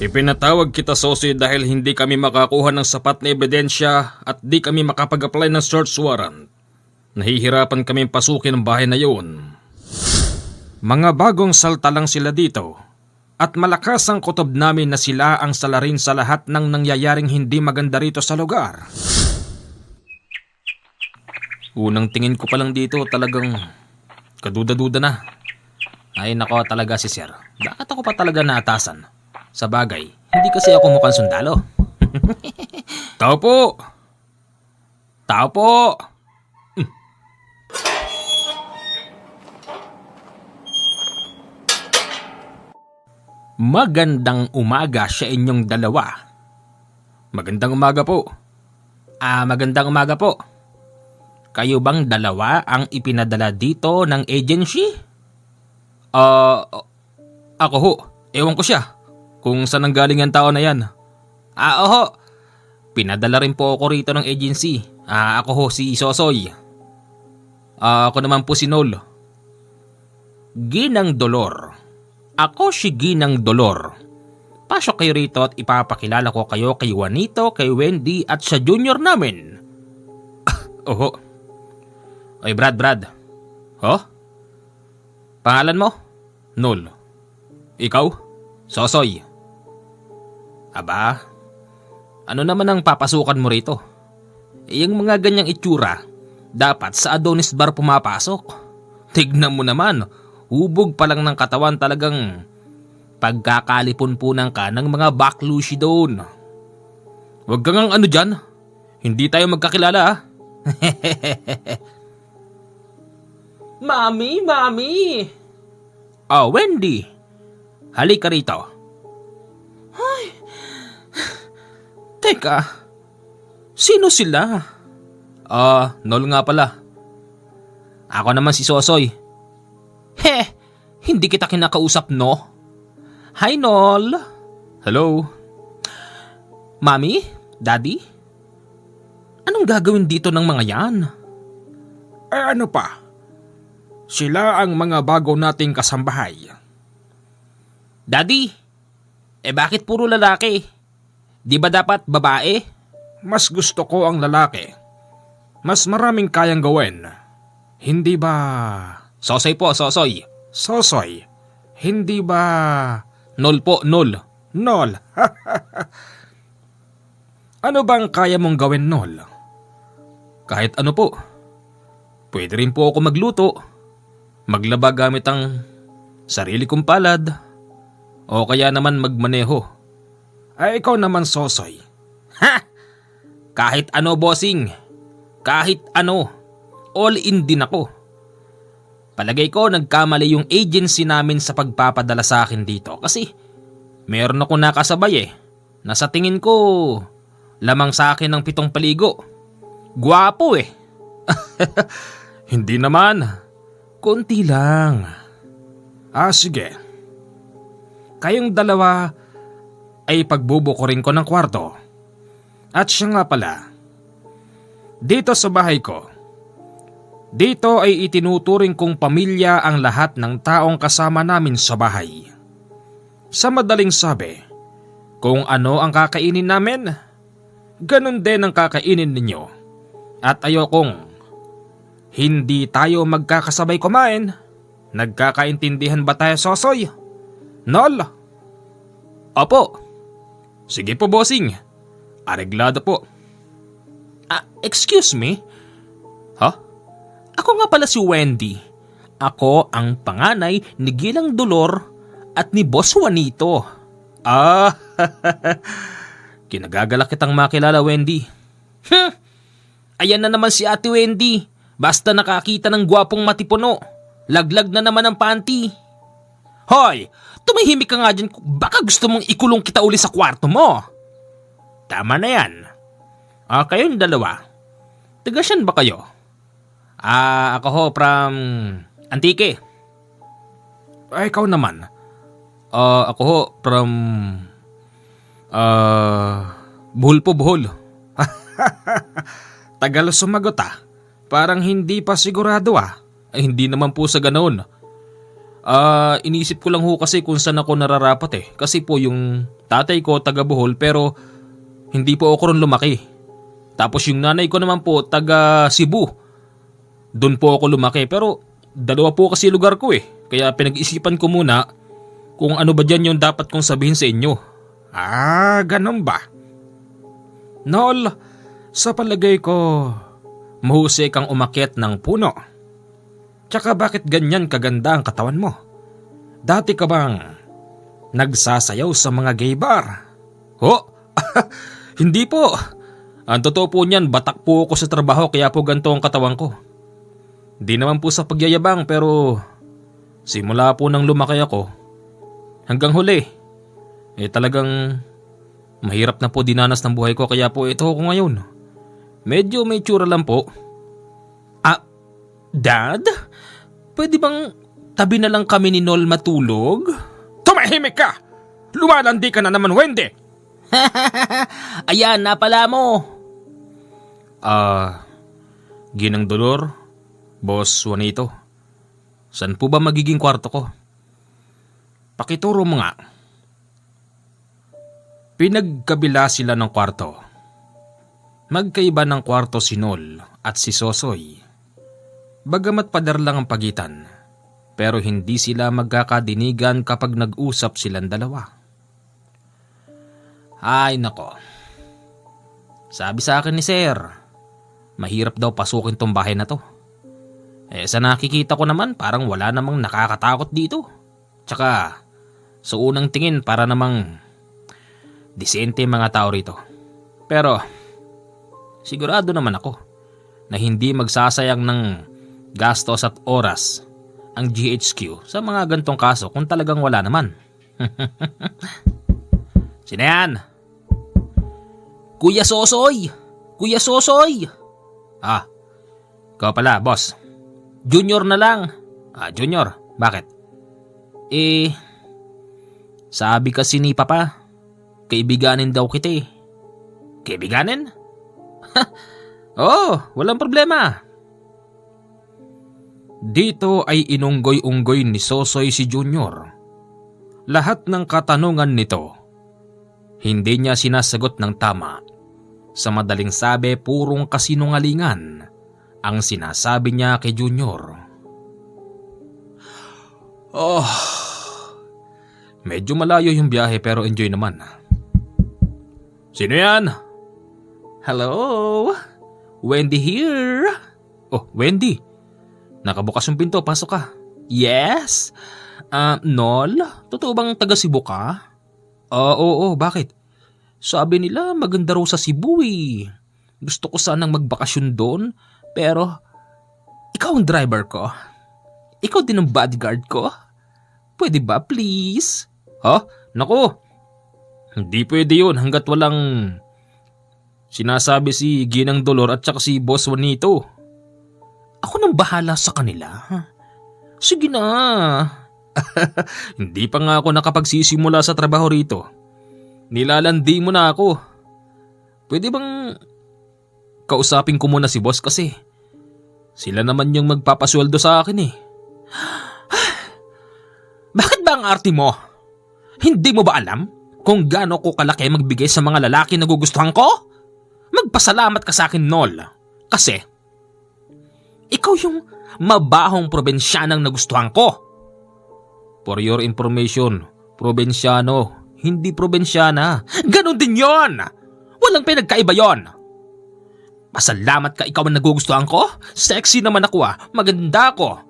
Ipinatawag kita, Sosi, dahil hindi kami makakuha ng sapat na ebidensya at di kami makapag-apply ng search warrant. Nahihirapan kaming pasukin ang bahay na yun. Mga bagong salta lang sila dito at malakas ang kutob namin na sila ang salarin sa lahat ng nangyayaring hindi maganda rito sa lugar. Unang tingin ko pa lang dito talagang kaduda-duda na. Ay nako talaga si Sir. Bakit ako pa talaga naatasan? Sa bagay, hindi kasi ako mukhang sundalo. Tao po! Tao po! Magandang umaga sa inyong dalawa. Magandang umaga po. Magandang umaga po. Kayo bang dalawa ang ipinadala dito ng agency? Ako ho. Ewan ko siya. Kung saan ang galing ang tao na yan. Oho. Pinadala rin po ako rito ng agency. Ako ho si Sosoy. Ako naman po si Nol. Ginang Dolor. Ako si Ginang Dolor. Pasok kayo rito at ipapakilala ko kayo kay Juanito, kay Wendy at sa junior namin. Oho. Oy Brad. Ho? Pangalan mo? Nol. Ikaw? Sosoy. Aba, ano naman ang papasukan mo rito? Yung mga ganyang itsura, dapat sa Adonis Bar pumapasok. Tignan mo naman, hubog pa lang ng katawan talagang pagkakalipon-punan ka ng mga baklushi doon. Huwag kang ano dyan, hindi tayo magkakilala. Mami! Wendy, halika rito. Ay, teka, sino sila? Nol nga pala. Ako naman si Sosoy. Hindi kita kinakausap, no? Hi, Nol. Hello. Mami? Daddy? Anong gagawin dito ng mga yan? Ano pa? Sila ang mga bago nating kasambahay. Daddy, bakit puro lalaki? Di ba dapat babae? Mas gusto ko ang lalaki. Mas maraming kayang gawin. Hindi ba... Sosoy po, Sosoy. Sosoy, hindi ba... Nol po, Nol. Nol. Ano bang kaya mong gawin, Nol? Kahit ano po. Pwede rin po ako magluto. Maglaba gamit ang sarili kong palad. O kaya naman magmaneho. Ikaw naman, Sosoy. Kahit ano, bossing. Kahit ano. All in din ako. Palagay ko nagkamali yung agency namin sa pagpapadala sa akin dito kasi meron ako nakasabay na sa tingin ko lamang sa akin ng 7 paligo. Gwapo Hindi naman. Konti lang. Sige. Kayong dalawa ay pagbubukurin ko ng kwarto. At siya nga pala, dito sa bahay ko, dito ay itinuturing kong pamilya ang lahat ng taong kasama namin sa bahay. Sa madaling sabi, kung ano ang kakainin namin, ganun din ang kakainin ninyo. At ayokong hindi tayo magkakasabay kumain. Nagkakaintindihan ba tayo, Sosoy? Nol? Opo. Sige po, bossing. Areglado po. Excuse me? Ako nga pala si Wendy. Ako ang panganay ni Ginang Dolor at ni Boss Juanito. Kinagagalak kitang makilala, Wendy. Ayan na naman si Ate Wendy. Basta nakakita ng gwapong matipuno. Laglag na naman ang panty. Hoy, tumahimik ka nga dyan. Baka gusto mong ikulong kita uli sa kwarto mo. Tama na yan. Kayong dalawa. Taga saan ba kayo? Ako ho from Antique. Ikaw naman. Ako ho from Bohol po, Bohol. Tagal sumagot Parang hindi pa sigurado Ay, hindi naman po sa ganoon. Inisip ko lang ho kasi kung saan ako nararapat eh. Kasi po yung tatay ko taga Bohol pero hindi po ako ron lumaki. Tapos yung nanay ko naman po taga Cebu. Doon po ako lumaki pero dalawa po kasi lugar ko eh. Kaya pinag-isipan ko muna kung ano ba dyan yung dapat kong sabihin sa inyo. Ganun ba? Nol, sa palagay ko, mahusay kang umakyat ng puno. Tsaka bakit ganyan kaganda ang katawan mo? Dati ka bang nagsasayaw sa mga gay bar? Hindi po. Ang totoo po niyan, batak po ako sa trabaho kaya po ganito ang katawan ko. Di naman po sa pagyayabang pero simula po nang lumaki ako hanggang huli, talagang mahirap na po dinanas ng buhay ko kaya po ito ako ngayon. Medyo may tsura lang po. Dad? Pwede bang tabi na lang kami ni Nol matulog? Tumahimik ka! Lumalandi ka na naman, Wendy! Ayan, napala mo. Ginang Dolor, Boss Juanito, saan po ba magiging kwarto ko? Pakituro mo nga. Pinagkabila sila ng kwarto. Magkaiba ng kwarto si Nol at si Sosoy. Bagamat padar lang ang pagitan, pero hindi sila magkakadinigan kapag nag-usap silang dalawa. Ay nako. Sabi sa akin ni Sir, mahirap daw pasukin tong bahay na to. Sa nakikita ko naman parang wala namang nakakatakot dito. Tsaka sa unang tingin para namang disente mga tao rito. Pero sigurado naman ako na hindi magsasayang ng gastos at oras ang GHQ sa mga gantong kaso kung talagang wala naman. Sino yan? Kuya Sosoy! Kuya Sosoy! Ikaw pala, boss. Junior na lang. Junior, bakit? Sabi kasi ni Papa, kaibiganin daw kita eh. Kaibiganin? Walang problema. Dito ay inunggoy-unggoy ni Sosoy si Junior. Lahat ng katanungan nito, hindi niya sinasagot ng tama. Sa madaling sabi, purong kasinungalingan ang sinasabi niya kay Junior. Medyo malayo yung biyahe pero enjoy naman. Sino yan? Hello? Wendy here? Wendy. Nakabukas yung pinto, pasok ka. Yes? Nol? Totoo bang taga Cebu ka? Oo, bakit? Sabi nila maganda raw sa Cebu eh. Gusto ko sanang magbakasyon doon, pero ikaw ang driver ko. Ikaw din ang bodyguard ko. Pwede ba please? Naku, hindi pwede yun hanggat walang sinasabi si Ginang Dolor at saka si Boss Juanito. Ako nang bahala sa kanila. Sige na. Hindi pa nga ako nakapagsisimula sa trabaho rito. Nilalandi mo na ako. Pwede bang kausapin ko muna si boss kasi sila naman yung magpapasweldo sa akin eh. Bakit ba ang arte mo? Hindi mo ba alam kung gaano ko kalaki magbigay sa mga lalaki na gugustuhan ko? Magpasalamat ka sa akin, Nol. Kasi ikaw yung mabahong probinsyanang nagustuhan ko. For your information, probinsyano, hindi probinsyana. Ganon din yon. Walang pinagkaiba yon. Pasalamat ka, ikaw ang nagugustuhan ko. Sexy naman ako maganda ako.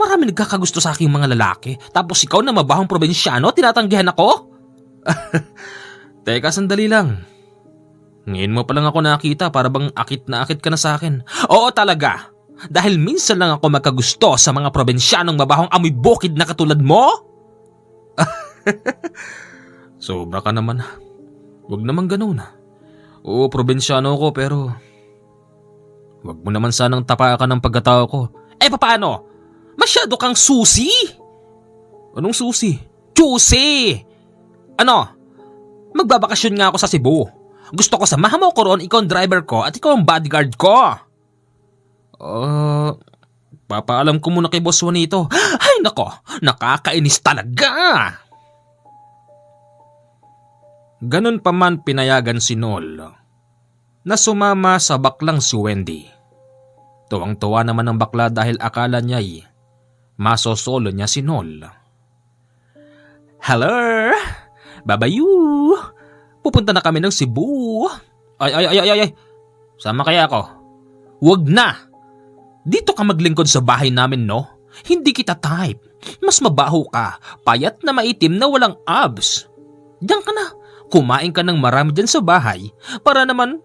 Marami nagkakagusto sa aking mga lalaki. Tapos ikaw na mabahong probinsyano, tinatanggihan ako? Teka, sandali lang. Ngayon mo pa lang ako nakita para bang akit na akit ka na sa akin. Oo talaga. Dahil minsan lang ako magkagusto sa mga probinsyanong mabahong amoy bukid na katulad mo? Sobra ka naman. Huwag naman ganun. Oo, probinsyano ko pero huwag mo naman sanang tapakan ng pagkatao ko. Paano? Masyado kang susi? Anong susi? Choosy! Magbabakasyon nga ako sa Cebu. Gusto ko samahan mo ko roon, ikaw ang driver ko at ikaw ang bodyguard ko. Papaalam ko muna kay Boss Juanito. Ay Ay nako, nakakainis talaga! Ganon pa man pinayagan si Nol na sumama sa baklang si Wendy. Tuwang-tuwa naman ang bakla dahil akala niya'y masosolo niya si Nol. Hello! Babayu! Pupunta na kami ng Cebu. Ay. Sama kaya ako? Wag na! Dito ka maglingkod sa bahay namin, no? Hindi kita type. Mas mabaho ka, payat na maitim na walang abs. Diyan ka na. Kumain ka ng marami dyan sa bahay para naman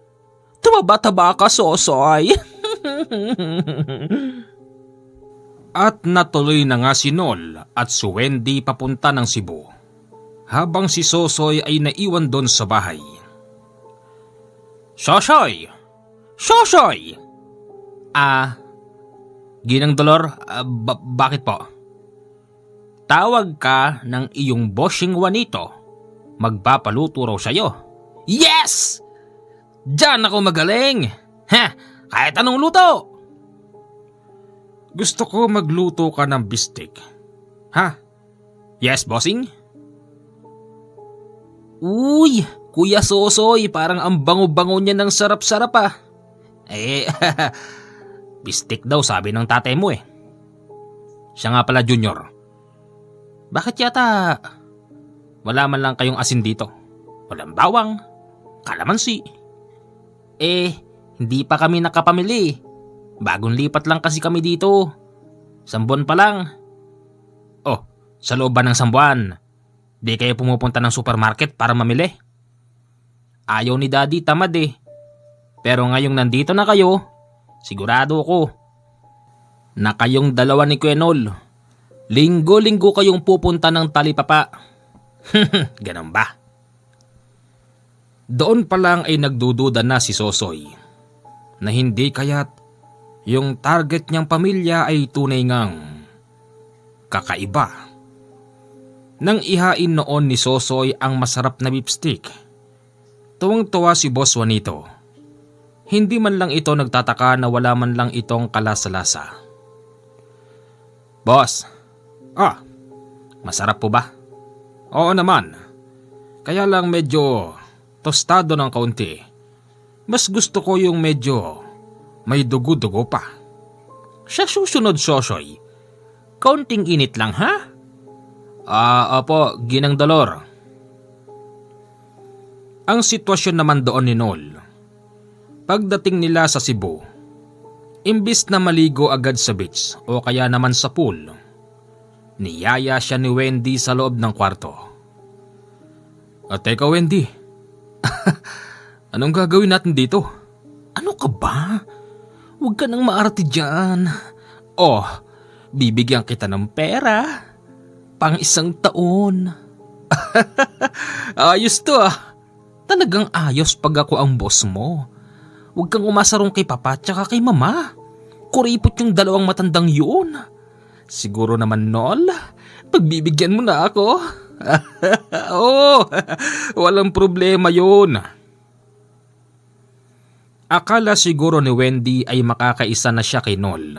tumaba-taba ka, Sosoy. At natuloy na nga si Nol at si Wendy papunta ng Cebu, habang si Sosoy ay naiwan doon sa bahay. Sosoy! Sosoy! Ginang Dolor, bakit po? Tawag ka ng iyong bossing Juanito. Magpapaluto raw sa'yo. Yes! Diyan ako magaling! Kahit anong luto! Gusto ko magluto ka ng bistik. Ha? Yes, bossing? Uy, Kuya Sosoy, parang ang bango-bango niya ng sarap-sarap ah. Bistik daw sabi ng tatay mo eh. Siya nga pala, Junior. Bakit yata wala man lang kayong asin dito? Walang bawang, kalamansi. Hindi pa kami nakapamili. Bagong lipat lang kasi kami dito. 1 buwan pa lang. Oh, sa loob ba ng 1 buwan? Di kayo pumupunta ng supermarket para mamili? Ayaw ni Daddy, tamad eh. Pero ngayong nandito na kayo, sigurado ko na kayong dalawa ni Kuya Nol, linggo-linggo kayong pupunta ng talipapa. Ganun ba? Doon pa lang ay nagdududa na si Sosoy na hindi kaya't yung target niyang pamilya ay tunay ngang kakaiba. Nang ihain noon ni Sosoy ang masarap na beefsteak, tuwang-tuwa si Boss Juanito. Hindi man lang ito nagtataka na wala man lang itong kalasa-lasa. Boss, masarap po ba? Oo naman. Kaya lang medyo tostado ng kaunti. Mas gusto ko yung medyo may dugo-dugo pa. Sa susunod, Sosoy, kaunting init lang ha? Opo, Ginang Dolor. Ang sitwasyon naman doon ni Nol, pagdating nila sa Cebu, imbis na maligo agad sa beach o kaya naman sa pool, niyaya siya ni Wendy sa loob ng kwarto. Teka Wendy, anong gagawin natin dito? Ano ka ba? Huwag ka nang maarte dyan. Bibigyan kita ng pera. Pang 1 taon. Ayos to ah. Talagang ayos pag ako ang boss mo. Huwag kang umasarong kay papa tsaka kay mama. Kuripot yung 2 matandang yun. Siguro naman, Nol, pagbibigyan mo na ako. Walang problema yun. Akala siguro ni Wendy ay makakaisa na siya kay Nol.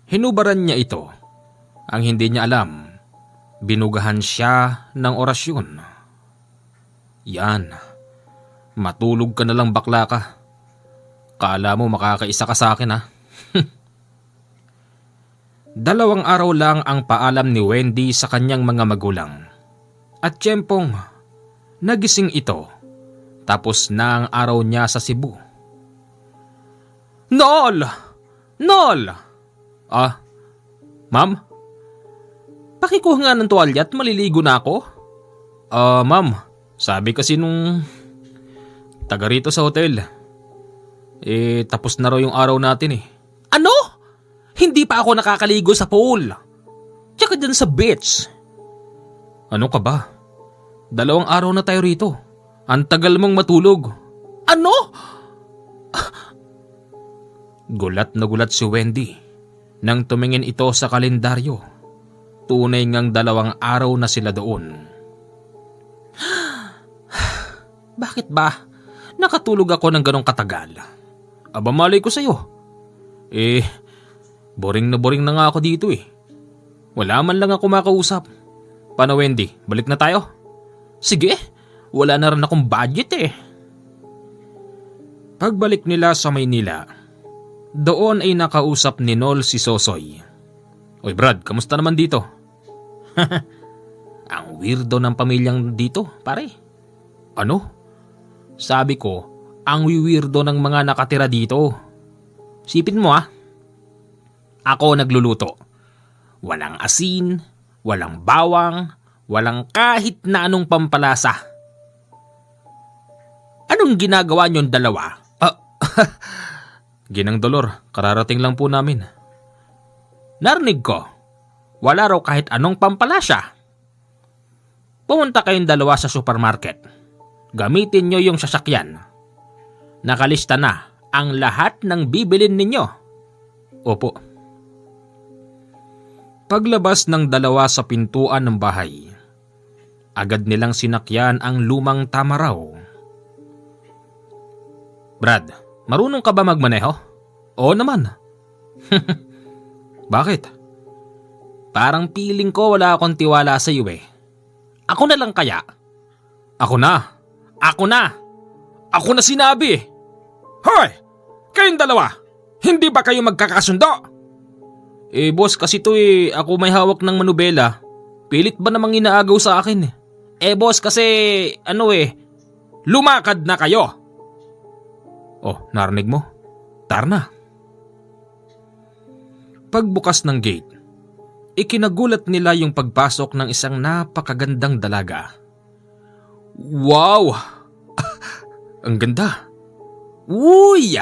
Hinubaran niya ito. Ang hindi niya alam, binugahan siya ng orasyon. Yan, matulog ka na lang bakla ka. Kala mo makakaisa ka sa akin ha? 2 araw lang ang paalam ni Wendy sa kanyang mga magulang. At tiyempong, nagising ito. Tapos na ang araw niya sa Cebu. Nol! Nol! Ma'am? Pakikuha nga ng tuwalya at maliligo na ako. Ma'am, sabi kasi nung taga rito sa hotel, tapos na raw yung araw natin eh. Ano? Hindi pa ako nakakaligo sa pool. Tsaka dyan sa beach. Ano ka ba? 2 araw na tayo rito. Ang tagal mong matulog. Ano? Gulat na gulat si Wendy nang tumingin ito sa kalendaryo. Tunay ngang 2 araw na sila doon. Bakit ba? Nakatulog ako ng ganong katagal. Malay ko sa'yo. Boring na nga ako dito eh. Wala man lang ako makausap. Paano Wendy, balik na tayo? Sige, wala na rin akong budget eh. Pagbalik nila sa Maynila, doon ay nakausap ni Nol si Sosoy. Oy Brad, kamusta naman dito? Ang weirdo ng pamilyang dito, pare. Ano? Sabi ko, ang weirdo ng mga nakatira dito. Sipin mo Ako nagluluto. Walang asin, walang bawang, walang kahit na anong pampalasa. Anong ginagawa niyong dalawa? Ginang Dolor, kararating lang po namin. Narinig ko, wala raw kahit anong pampalasa. Pumunta kayong dalawa sa supermarket. Gamitin niyo yung sasakyan. Nakalista na ang lahat ng bibilin ninyo. Opo. Paglabas ng dalawa sa pintuan ng bahay, agad nilang sinakyan ang lumang Tamaraw. Brad, marunong ka ba magmaneho? Oo naman. Bakit? Parang feeling ko wala akong tiwala sa iyo eh. Ako na lang kaya? Ako na! Ako na! Ako na sinabi! Hoy! Kayong dalawa! Hindi ba kayo magkakasundo? Boss kasi to ako may hawak ng manubela. Pilit ba namang inaagaw sa akin boss kasi lumakad na kayo! Oh, narinig mo? Tara na. Pagbukas ng gate, ikinagulat nila yung pagpasok ng isang napakagandang dalaga. Wow! Ang ganda! Uy!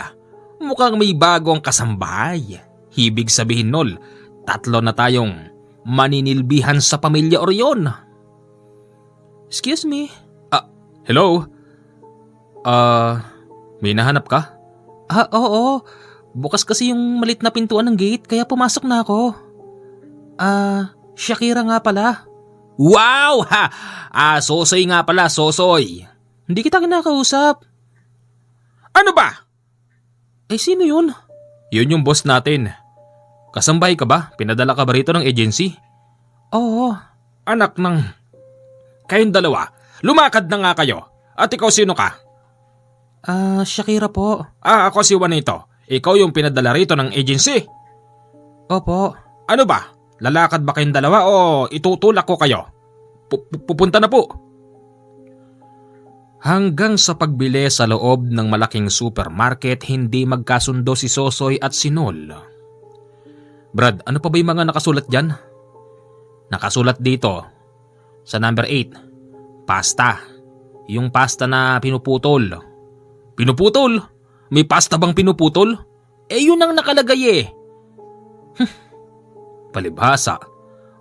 Mukhang may bagong kasambahay. Ibig sabihin Nol, 3 na tayong maninilbihan sa pamilya Orion. Excuse me? Hello? May nahanap ka? Oo. Bukas kasi yung malit na pintuan ng gate kaya pumasok na ako. Shakira nga pala. Wow! Sosoy nga pala, Sosoy. Hindi kita kinakausap. Ano ba? Sino yun? Yun yung boss natin. Kasambahay ka ba? Pinadala ka ba rito ng agency? Oo. Anak ng... Kayong dalawa, lumakad na nga kayo. At ikaw sino ka? Shakira po. Ako si Juanito. Ikaw yung pinadala rito ng agency? Opo. Ano ba? Lalakad ba kayong dalawa o itutulak ko kayo? Pupunta na po. Hanggang sa pagbili sa loob ng malaking supermarket, hindi magkasundo si Sosoy at si Nol. Brad, ano pa ba yung mga nakasulat dyan? Nakasulat dito, sa number 8, pasta. Yung pasta na pinuputol. Pinuputol? May pasta bang pinuputol? Yun ang nakalagay Palibhasa,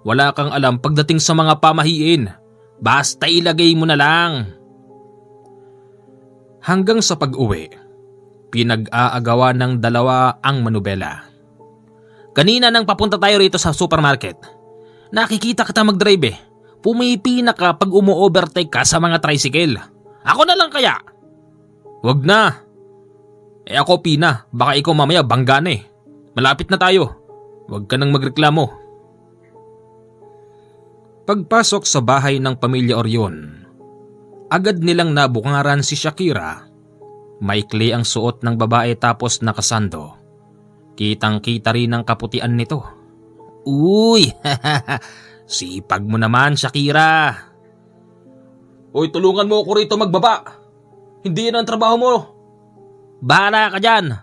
wala kang alam pagdating sa mga pamahiin. Basta ilagay mo na lang. Hanggang sa pag-uwi, pinag-aagawan ng dalawa ang manubela. Kanina nang papunta tayo rito sa supermarket, nakikita kita mag-drive Pumipina ka pag umu-overtake ka sa mga tricycle. Ako na lang kaya? Wag na. Ako pina, baka ikaw mamaya bangga na Malapit na tayo. Wag ka nang magreklamo. Pagpasok sa bahay ng pamilya Orion, agad nilang nabukangaran si Shakira. Maikli ang suot ng babae tapos nakasando. Kitang-kita rin ang kaputian nito. Uy! Sipag mo naman, Shakira. Uy, tulungan mo ako rito magbaba. Hindi yan ang trabaho mo. Bahala ka dyan.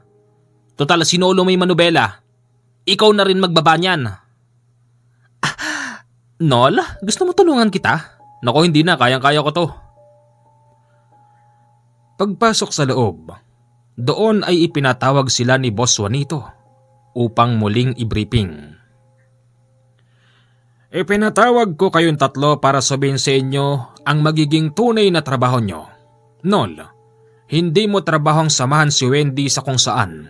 Total, sinolo may manubela. Ikaw na rin magbaba niyan. Nol, gusto mo tulungan kita? Nako, hindi na. Kayang-kaya ko to. Pagpasok sa loob, doon ay ipinatawag sila ni Boss Juanito upang muling i-briefing. Ipinatawag ko kayong 3 para sabihin sa inyo ang magiging tunay na trabaho nyo. Nol, hindi mo trabahong samahan si Wendy sa kung saan.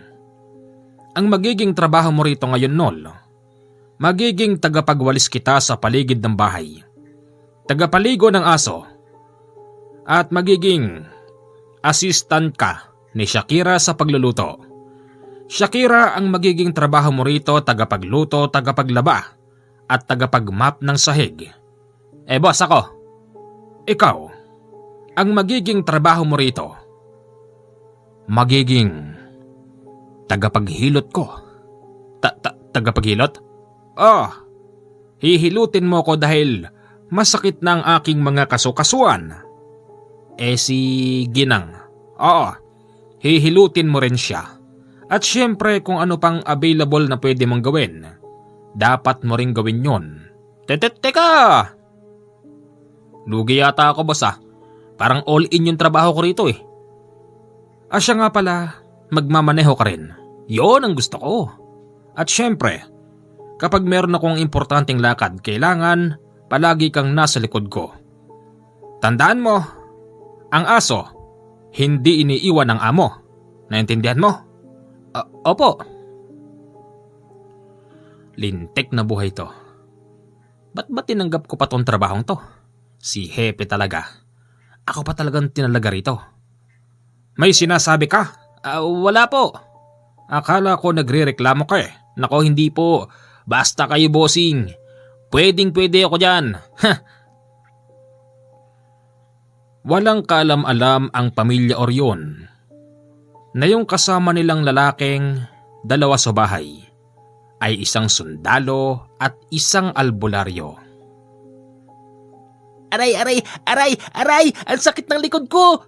Ang magiging trabaho mo rito ngayon, Nol, magiging tagapagwalis kita sa paligid ng bahay, tagapaligo ng aso, at magiging assistant ka ni Shakira sa pagluluto. Shakira, ang magiging trabaho mo rito, tagapagluto, tagapaglaba, at tagapag-map ng sahig. Boss, ako. Ikaw, ang magiging trabaho mo rito, magiging tagapaghilot ko. Tagapaghilot? Hihilutin mo ko dahil masakit na ang aking mga kasukasuan. Si Ginang. Oo, hihilutin mo rin siya. At syempre kung ano pang available na pwede mong gawin, dapat mo rin gawin yun. Teka! Lugi yata ako, boss. Parang all-in yung trabaho ko rito eh. Siya nga pala, magmamaneho ka rin. Yon ang gusto ko. At syempre, kapag meron akong importanteng lakad, kailangan palagi kang nasa likod ko. Tandaan mo, ang aso, hindi iniiwan ng amo. Naintindihan mo? Opo. Lintik na buhay to. Ba't ba tinanggap ko pa tong trabahong to? Si Hepe talaga. Ako pa talagang tinalaga rito. May sinasabi ka? Wala po. Akala ko nagre-reklamo ka eh. Nako, hindi po. Basta kayo, bossing. Pwedeng-pwede ako dyan. Walang kaalam-alam ang pamilya Orion na yung kasama nilang lalaking dalawa sa bahay ay isang sundalo at isang albularyo. Aray! Ang sakit ng likod ko!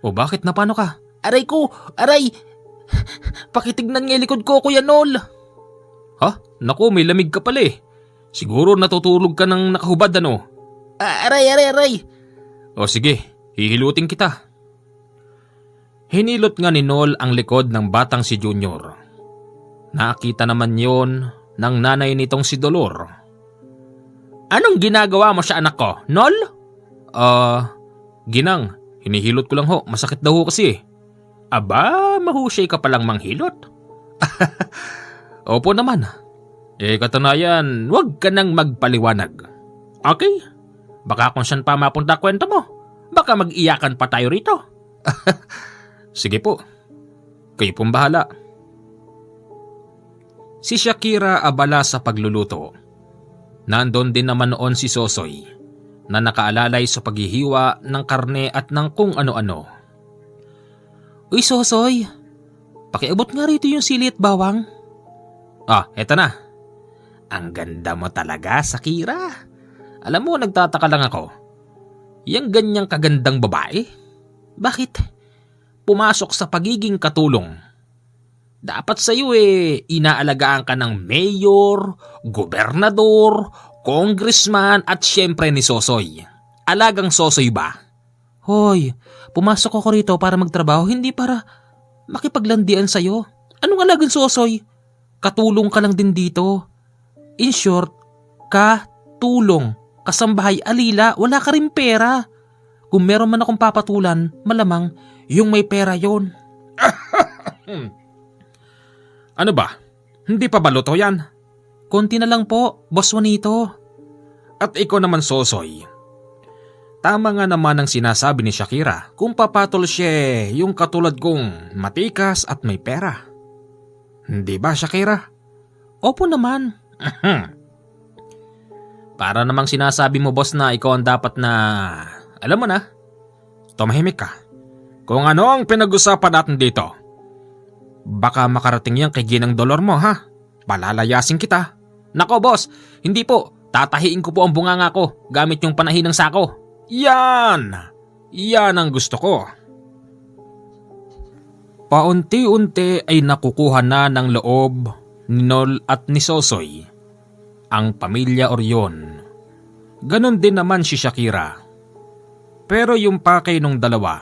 O bakit? Napano ka? Aray ko! Pakitignan nga likod ko, Kuya Nol. Naku, may lamig ka pala eh. Siguro natutulog ka ng nakahubad ano? Aray! O sige, hihilutin kita. Hinilot nga ni Nol ang likod ng batang si Junior. Nakita naman yon ng nanay nitong si Dolor. Anong ginagawa mo sa anak ko, Nol? Ginang, hinihilot ko lang ho. Masakit daw ho kasi. Aba, mahusay ka palang manghilot. Opo naman. Katunayan, huwag ka nang magpaliwanag. Okay? Baka kung saan pa mapunta kwento mo, baka mag-iyakan pa tayo rito. Sige po, kayo pong bahala. Si Shakira abala sa pagluluto. Nandun din naman noon si Sosoy na nakaalalay sa paghihiwa ng karne at ng kung ano-ano. Uy Sosoy, pakiabot nga rito yung sili at bawang. Eto na. Ang ganda mo talaga, Shakira. Alam mo, nagtataka lang ako. Yang ganyang kagandang babae, bakit pumasok sa pagiging katulong? Dapat sa'yo inaalagaan ka ng mayor, gobernador, congressman at syempre ni Sosoy. Alagang Sosoy ba? Hoy, pumasok ako rito para magtrabaho, hindi para makipaglandian sa'yo. Anong alagang Sosoy? Katulong ka lang din dito. In short, katulong, kasambahay, alila, wala ka rin pera. Kung meron man akong papatulan, malamang yung may pera yon. Ano ba? Hindi pa baluto yan? Konti na lang po, Boss Juanito. At ikaw naman, Sosoy. Tama nga naman ang sinasabi ni Shakira kung papatol siya yung katulad kong matikas at may pera. Hindi ba, Shakira? Opo naman. Para namang sinasabi mo, boss, na ikaw ang dapat na, alam mo na, tumahimik ka. Kung ano ang pinag-usapan natin dito, baka makarating yan kay Ginang Dolor mo, ha? Palalayasin kita. Nako, boss, hindi po. Tatahiin ko po ang bunganga ko gamit yung panahin ng sako. Yan! Yan ang gusto ko. Paunti-unti ay nakukuha na ng loob ni Nol at ni Sosoy ang pamilya Orion. Ganon din naman si Shakira. Pero yung pakay nung dalawa,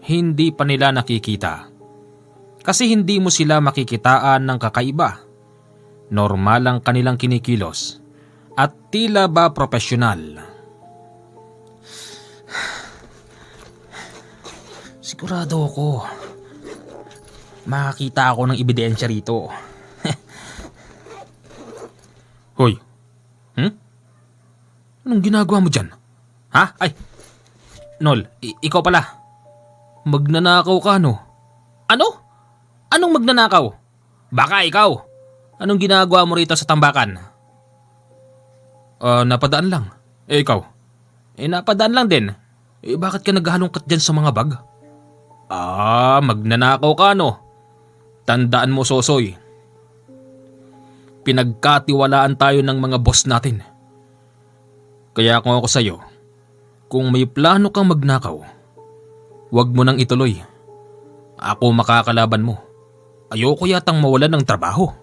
hindi pa nila nakikita. Kasi hindi mo sila makikitaan ng kakaiba. Normal ang kanilang kinikilos at tila ba profesional. Sigurado ako makakita ako ng ebidensya rito. Hoy, anong ginagawa mo dyan? Ha? Ay, Nol, ikaw pala. Magnanakaw ka, no? Ano? Anong magnanakaw? Baka ikaw. Anong ginagawa mo rito sa tambakan? Napadaan lang. Ikaw? Napadaan lang din. Bakit ka naghalongkat dyan sa mga bag? Magnanakaw ka no? Tandaan mo, Sosoy. Pinagkatiwalaan tayo ng mga boss natin. Kaya kung ako sa'yo, kung may plano kang magnakaw, huwag mo nang ituloy. Ako makakalaban mo. Ayoko yatang mawalan ng trabaho.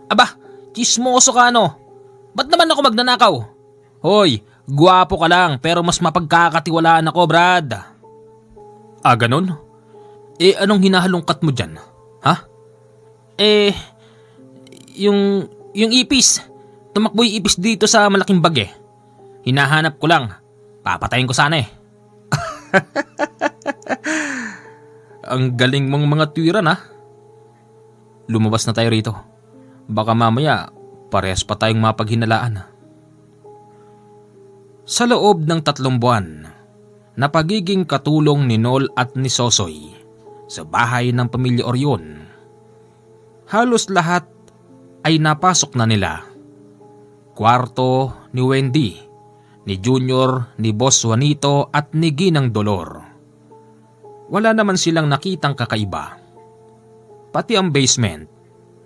Aba, chismoso ka no? Ba't naman ako magnanakaw? Hoy, gwapo ka lang pero mas mapagkakatiwalaan ako, Brad. Ganon? Anong hinahalongkat mo dyan? Ha? Yung ipis. Tumakbo yung ipis dito sa malaking bag eh. Hinahanap ko lang. Papatayin ko sana eh. Ang galing mong mga tuwiran ha. Lumabas na tayo rito. Baka mamaya parehas pa tayong mapaghinalaan. Sa loob ng 3 buwan na pagiging katulong ni Nol at ni Sosoy sa bahay ng pamilya Orion, halos lahat ay napasok na nila. Kwarto ni Wendy, ni Junior, ni Boss Juanito at ni Ginang Dolor. Wala naman silang nakitang kakaiba. Pati ang basement,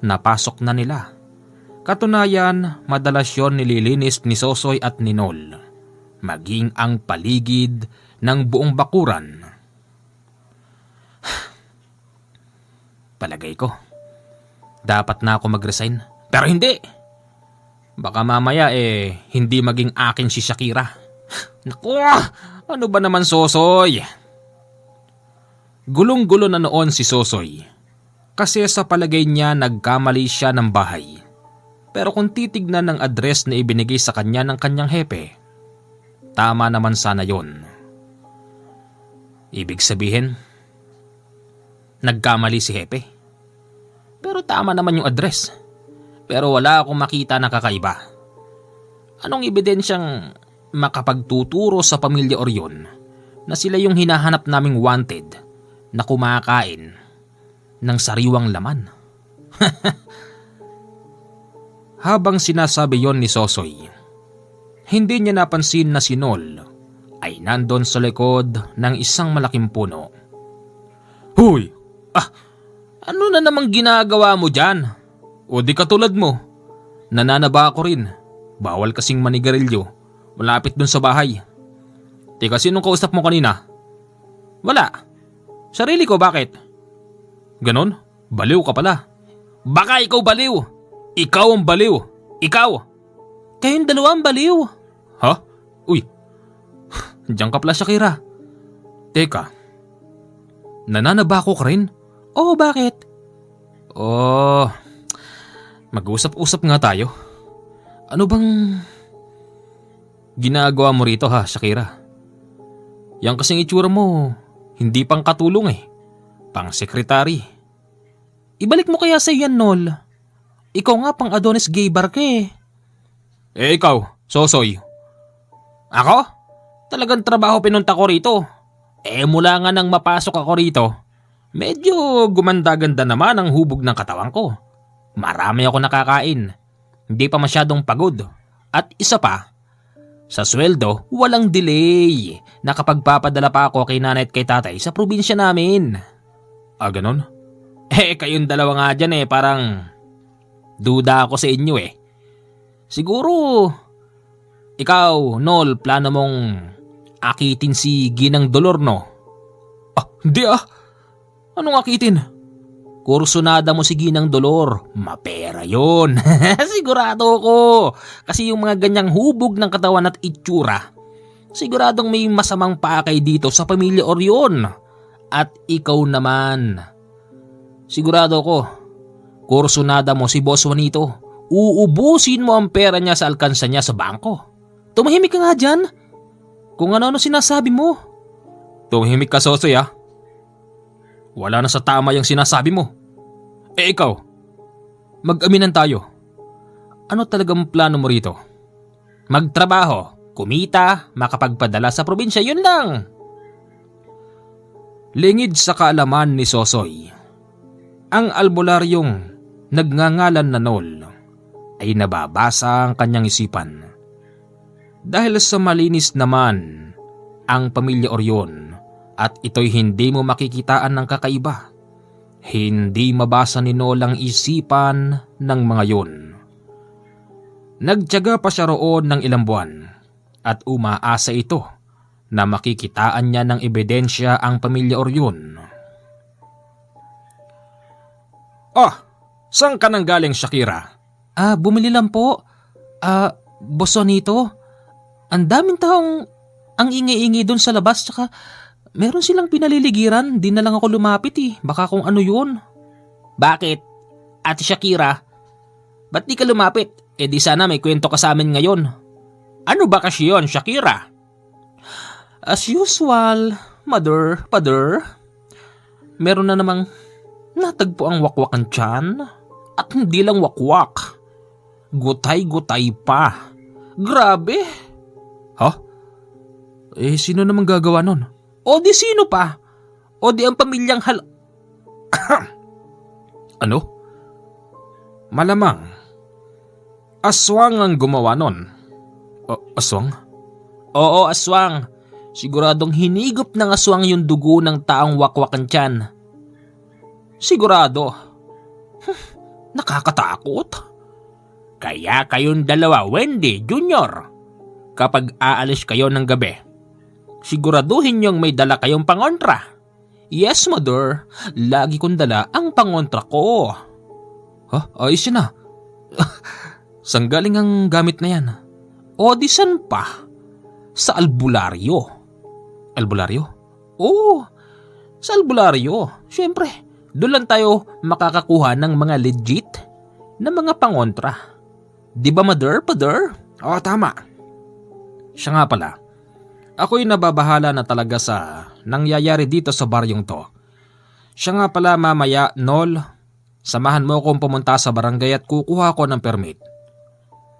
napasok na nila. Katunayan, madalas yon nililinis ni Sosoy at ni Nol, maging ang paligid ng buong bakuran. Palagay ko, dapat na ako mag-resign. Pero hindi! Baka mamaya hindi maging akin si Shakira. Naku! Ano ba naman, Sosoy? Gulong-gulo na noon si Sosoy. Kasi sa palagay niya nagkamali siya ng bahay. Pero kung titignan ng address na ibinigay sa kanya ng kanyang hepe, tama naman sana yon. Ibig sabihin, nagkamali si hepe. Pero tama naman yung address. Pero wala akong makita na kakaiba. Anong ebidensyang makapagtuturo sa pamilya Orion na sila yung hinahanap naming wanted na kumakain ng sariwang laman? Habang sinasabi yon ni Sosoy, hindi niya napansin na si Nol ay nandon sa likod ng isang malaking puno. Huy! Ano na namang ginagawa mo dyan? O di katulad mo, nananaba ako rin. Bawal kasing manigarilyo malapit dun sa bahay. Teka, sinong kausap mo kanina? Wala. Sarili ko, bakit? Ganon? Baliw ka pala. Baka ikaw baliw. Ikaw ang baliw. Ikaw. Kayong dalawa ang baliw. Ha? Uy. Diyan ka pala, Shakira. Teka. Nananaba ko ka rin? Oo, bakit? Mag-usap-usap nga tayo. Ano bang ginagawa mo rito ha, Shakira? Yang kasing itsura mo, hindi pang katulong pang sekretary. Ibalik mo kaya sa yan, Nol. Ikaw nga pang Adonis Gaybar ka ikaw, Sosoy. Ako? Talagang trabaho pinunta ko rito. Mula nga nang mapasok ako rito, medyo gumanda-ganda naman ang hubog ng katawan ko. Marami ako nakakain. Hindi pa masyadong pagod. At isa pa, sa sweldo, walang delay. Nakapagpapadala pa ako kay nanay at kay tatay sa probinsya namin. Ganon? Kayong dalawa nga dyan parang duda ako sa inyo Siguro, ikaw, Nol, plano mong akitin si Ginang Dolor, no? Hindi Anong akitin? Kursunada mo si Ginang Dolor. Mapera yon. Sigurado ko. Kasi yung mga ganyang hubog ng katawan at itsura, siguradong may masamang pakay dito sa pamilya Orion. At ikaw naman. Sigurado ko, kursunada mo si Boss Juanito. Uubusin mo ang pera niya sa alkansa niya sa bangko. Tumahimik ka nga dyan. Kung ano-ano sinasabi mo. Tumahimik ka, Sosoy Wala na sa tama yung sinasabi mo. Ikaw, mag-aminan tayo. Ano talagang plano mo rito? Magtrabaho, kumita, makapagpadala sa probinsya, yun lang. Lingid sa kaalaman ni Sosoy, ang albularyong nagngangalan na Nol ay nababasa ang kanyang isipan Dahil sa malinis naman ang pamilya Orion at ito'y hindi mo makikitaan ng kakaiba. Hindi mabasa ni Nol ang isipan ng mga yun. Nagtiyaga pa siya roon ng ilang buwan at umaasa ito na makikitaan niya ng ebidensya ang pamilya Orion. Saan ka nang galing, Shakira? Bumili lang po. Boss Juanito, ang daming taong ang ingay-ingay doon sa labas tsaka meron silang pinaliligiran. Di na lang ako lumapit Baka kung ano yun. Bakit? Ate Shakira, ba't di ka lumapit? Di sana may kwento ka sa amin ngayon. Ano ba kasi yun, Shakira? As usual, mother, father. Meron na namang natagpo ang wakwakan tiyan. At hindi lang wakwak. Gutay-gutay pa. Grabe. Sino namang gagawa nun? O di sino pa? O di ang pamilyang Ano? Malamang. Aswang ang gumawa nun. Aswang? Oo, aswang. Siguradong hinigop ng aswang yung dugo ng taong wakwakan tiyan. Sigurado. Nakakatakot. Kaya kayong dalawa, Wendy, Junior, kapag aalis kayo ng gabi, siguraduhin niyong may dala kayong pangontra. Yes, mother. Lagi kong dala ang pangontra ko. Ayos yun Saan galing ang gamit na yan? Audition pa. Sa albularyo. Albularyo? Oo, sa albularyo. Siyempre, doon lang tayo makakakuha ng mga legit na mga pangontra. Di ba, mother, father? Tama. Siya nga pala. Ako'y nababahala na talaga sa nangyayari dito sa baryong to. Siya nga pala, mamaya, Nol, samahan mo akong pumunta sa barangay at kukuha ko ng permit.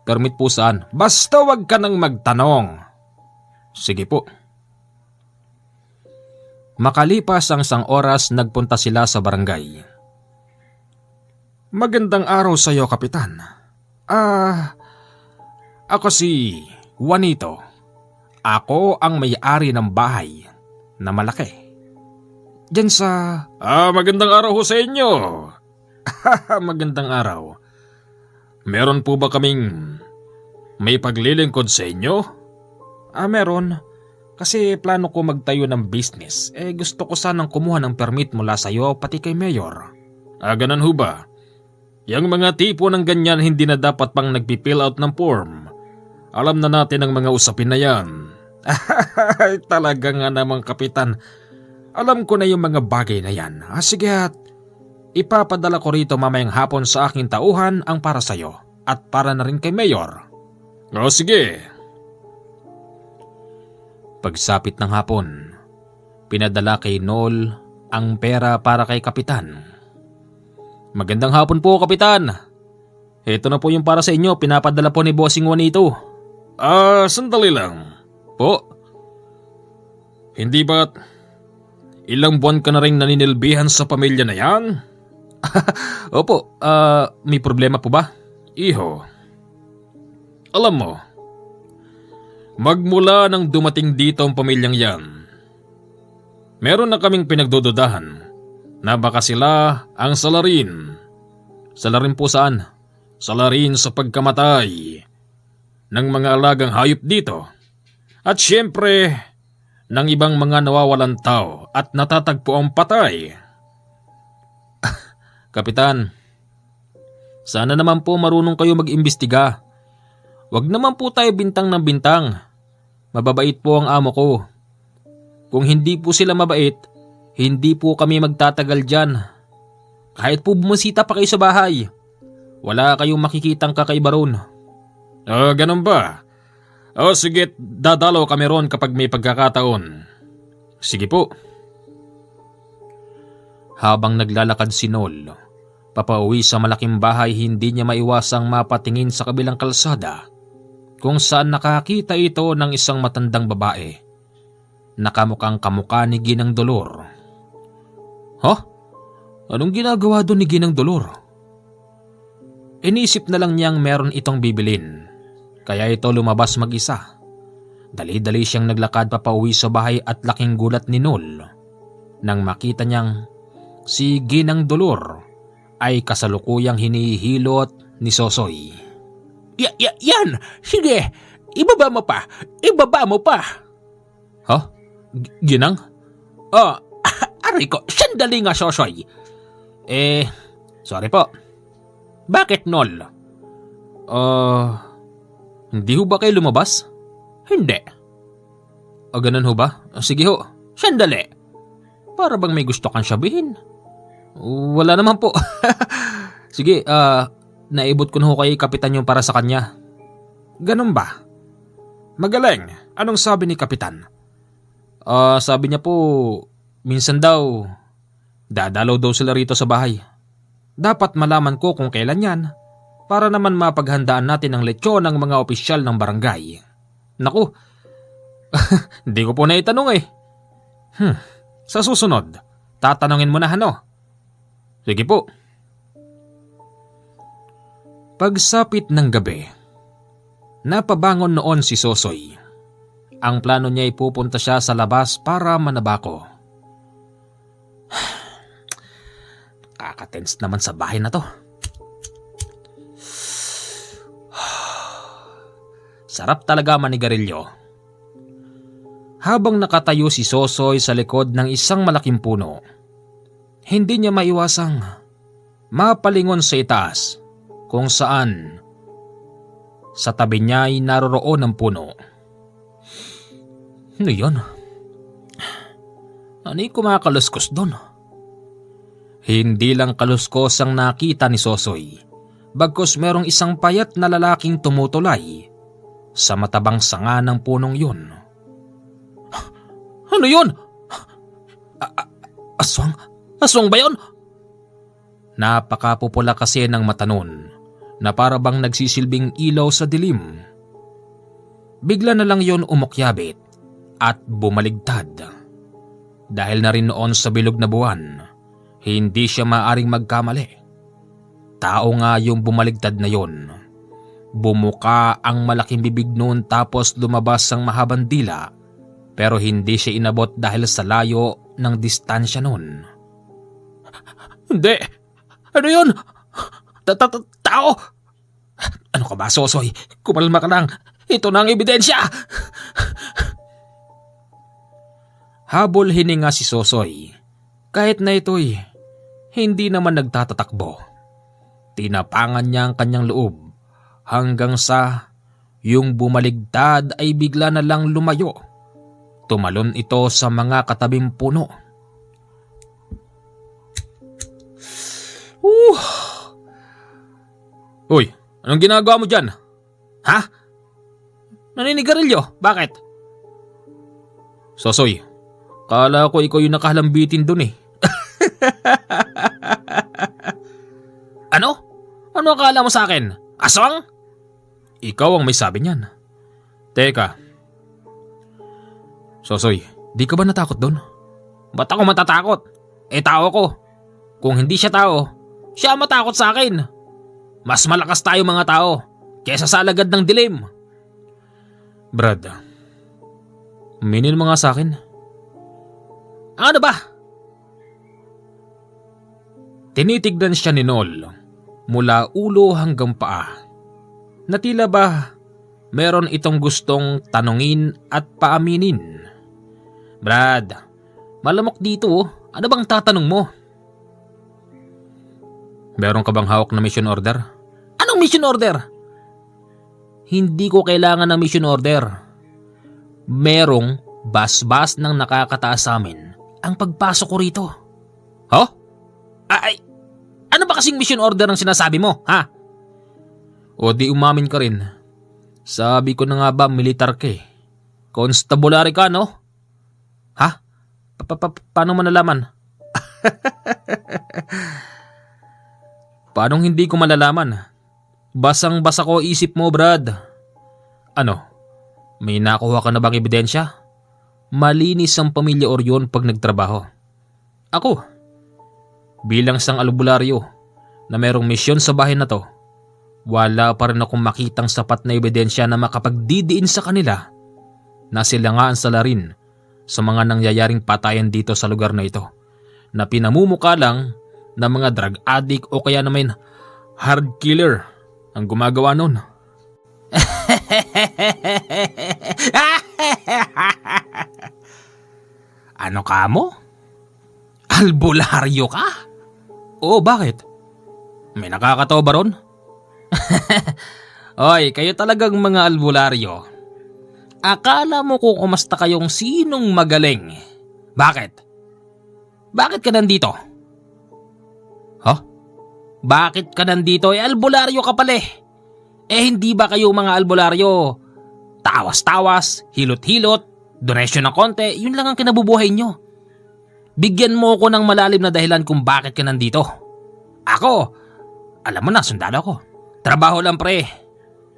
Permit po saan? Basta wag ka nang magtanong. Sige po. Makalipas ang 1 oras, nagpunta sila sa barangay. Magandang araw sa iyo, Kapitan. Ako si Juanito. Ako ang may-ari ng bahay na malaki. Diyan sa... magandang araw ho sa inyo. Magandang araw. Meron po ba kaming may paglilingkod sa inyo? Meron. Kasi plano ko magtayo ng business. Gusto ko sanang kumuha ng permit mula sa iyo pati kay Mayor. Ganun ho ba? Yang mga tipo ng ganyan hindi na dapat pang nagpipill out ng form. Alam na natin ang mga usapin na yan. Talaga nga namang, Kapitan. Alam ko na yung mga bagay na yan. Sige at ipapadala ko rito mamayang hapon sa aking tauhan ang para sa iyo at para na rin kay Mayor. Sige. Pagsapit ng hapon, pinadala kay Nol ang pera para kay Kapitan. Magandang hapon po, Kapitan. Ito na po yung para sa inyo, pinapadala po ni Bossing Juanito. Sandali lang. Po? Hindi ba't ilang buwan ka na rin naninilbihan sa pamilya na yan? Opo, may problema po ba? Iho, alam mo, magmula nang dumating dito ang pamilyang yan, meron na kaming pinagdududahan na baka sila ang salarin. Salarin po saan? Salarin sa pagkamatay ng mga alagang hayop dito. At syempre, ng ibang mga nawawalan tao at natatagpo ang patay. Kapitan, sana naman po marunong kayo mag-imbestiga. Wag naman po tayo bintang ng bintang. Mababait po ang amo ko. Kung hindi po sila mabait, hindi po kami magtatagal dyan. Kahit po bumusita pa kayo sa bahay, wala kayong makikitang kakaiba ron. Ganun ba? Sige, dadalaw kami ron kapag may pagkakataon. Sige po. Habang naglalakad si Nol, papauwi sa malaking bahay, hindi niya maiwasang mapatingin sa kabilang kalsada kung saan nakakita ito ng isang matandang babae. Nakamukhang kamukha ni Ginang Dolor. Anong ginagawa doon ni Ginang Dolor? Inisip na lang niyang meron itong bibilin, kaya ito lumabas mag-isa Dali-dali siyang naglakad papauwi sa bahay at laking gulat ni Nol nang makita niyang si Ginang Dolor ay kasalukuyang hinihilot ni Sosoy. Yan! Sige! Ibaba mo pa! Ibaba mo pa! Ha? Ginang? Aray ko, sandali nga, Sosoy. Sorry po. Bakit, Nol? Hindi ho ba kayo lumabas? Hindi. Ganun ho ba? Sige ho, sandali. Para bang may gusto kang sabihin? Wala naman po. Sige, naibot ko na ho kay Kapitan yung para sa kanya. Ganun ba? Magaling. Anong sabi ni Kapitan? Sabi niya po, minsan daw, dadalaw daw sila rito sa bahay. Dapat malaman ko kung kailan yan, para naman mapaghandaan natin ang lechon ng mga opisyal ng barangay. Naku, hindi ko po naitanong eh. Sa susunod, tatanungin mo na ano? Sige po. Pagsapit ng gabi, napabangon noon si Sosoy. Ang plano niya ay pupunta siya sa labas para manabako. Kakatense naman sa bahay na to. Sarap talaga manigarilyo. Habang nakatayo si Sosoy sa likod ng isang malaking puno, hindi niya maiwasang mapalingon sa itaas kung saan sa tabi niya ay naroroon ang puno. Ano yun? Ano'y kumakaluskos doon? Hindi lang kaluskos ang nakita ni Sosoy, bagkus merong isang payat na lalaking tumutulay sa matabang sanga ng punong yun. Ano yun? Aswang? Aswang ba yun? Napakapupula kasi ng mata nun na para bang nagsisilbing ilaw sa dilim. Bigla na lang yun umukyabit at bumaligtad. Dahil na rin noon sa bilog na buwan, hindi siya maaring magkamali. Tao nga yung bumaligtad na yun. Bumuka ang malaking bibig noon tapos lumabas ang mahabang dila, pero hindi siya inabot dahil sa layo ng distansya noon. Hindi! Ano yun? Tao! Ano ka ba, Sosoy? Kumalma ka lang. Ito na ang ebidensya! Habol hininga si Sosoy. Kahit na ito'y hindi naman nagtatatakbo. Tinapangan niya ang kanyang loob hanggang sa yung bumaligtad ay bigla na lang lumayo. Tumalon ito sa mga katabing puno. Uy, anong ginagawa mo dyan? Ha? Naninigarilyo? Bakit? Sosoy, kala ko ikaw yung nakahalambitin dun eh. Ano? Ano akala mo sa akin? Aswang? Ikaw ang may sabi niyan. Teka. Sosoy, di ka ba natakot doon? Ba't ako matatakot? Tao ko. Kung hindi siya tao, siya matakot sa akin. Mas malakas tayo mga tao kesa sa alagad ng dilim. Brad, uminin mo nga sa akin. Ano ba? Tinitignan siya ni Nol mula ulo hanggang paa. Na tila ba meron itong gustong tanungin at paaminin. Brad, malamok dito. Ano bang tatanong mo? Meron ka bang hawak na mission order? Anong mission order? Hindi ko kailangan ng mission order. Merong basbas ng nakakataas sa amin ang pagpasok ko rito. Huh? Ay, ano ba kasing mission order ang sinasabi mo, ha? O di umamin ka rin. Sabi ko na nga ba militar ka eh. Constabulary ka, no? Ha? Paano mo nalaman? Paanong hindi ko malalaman? Basang-basa ko isip mo, Brad. Ano? May nakuha ka na bang ebidensya? Malinis ang pamilya Orion pag nagtrabaho. Ako, bilang isang albularyo na merong misyon sa bahay na to, wala pa rin akong makitang sapat na ebidensya na makapagdidiin sa kanila nasilangaan sa larin sa mga nangyayaring patayan dito sa lugar na ito na pinamumuka lang ng mga drug addict o kaya naman hard killer ang gumagawa nun. Ano ka mo? Albularyo ka? Oo, bakit? May nakakatawa ba ron? Oy, kayo talagang mga albularyo. Akala mo kung umasta kayong sinong magaling. Bakit? Bakit ka nandito? Ha? Bakit ka nandito? Albularyo ka pala eh. Hindi ba kayo mga albularyo? Tawas-tawas, hilot-hilot, donation ng konti, yun lang ang kinabubuhay nyo. Bigyan mo ko ng malalim na dahilan kung bakit ka nandito. Ako, alam mo na, sundalo ko. Trabaho lang pre.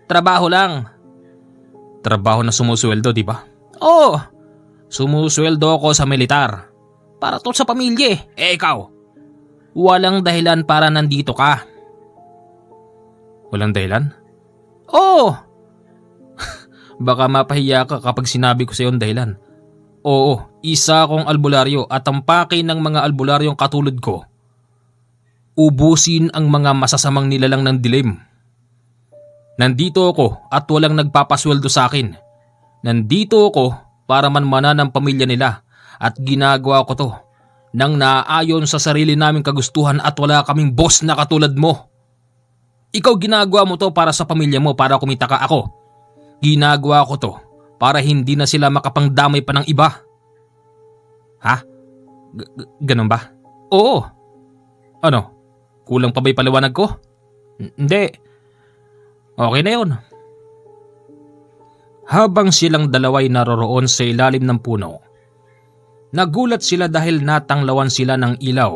Trabaho lang. Trabaho na sumusweldo, di ba? Oo, sumusweldo ako sa militar. Para to sa pamilya eh. Ikaw, walang dahilan para nandito ka. Walang dahilan? Oo. Baka mapahiya ka kapag sinabi ko sa iyo ang dahilan. Oo, isa akong albularyo at ang pake ng mga albularyong katulad ko. Ubusin ang mga masasamang nilalang ng dilim. Nandito ako at walang nagpapasweldo sa akin. Nandito ako para manmanan ng pamilya nila at ginagawa ko to nang naaayon sa sarili naming kagustuhan at wala kaming boss na katulad mo. Ikaw ginagawa mo to para sa pamilya mo para kumita ka ako. Ginagawa ko to para hindi na sila makapangdamay pa ng iba. Ha? Ganun ba? Oo. Ano? Kulang pa ba'y paliwanag ko? Hindi. Okay na yun. Habang silang dalaway naroroon sa ilalim ng puno, nagulat sila dahil natanglawan sila ng ilaw.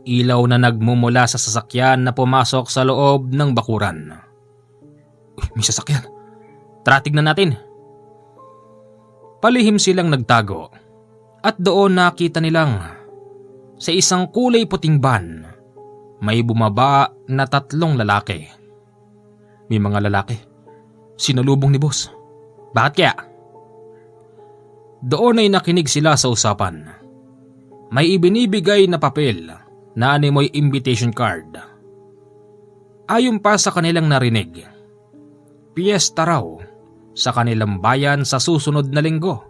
Ilaw na nagmumula sa sasakyan na pumasok sa loob ng bakuran. Uy, may sasakyan. Tara, tignan natin. Palihim silang nagtago at doon nakita nilang sa isang kulay puting van may bumaba na 3 lalaki. May mga lalaki. Sinalubong ni boss. Bakit kaya? Doon ay nakinig sila sa usapan. May ibinibigay na papel na animoy invitation card. Ayon pa sa kanilang narinig, piyesta raw sa kanilang bayan sa susunod na linggo,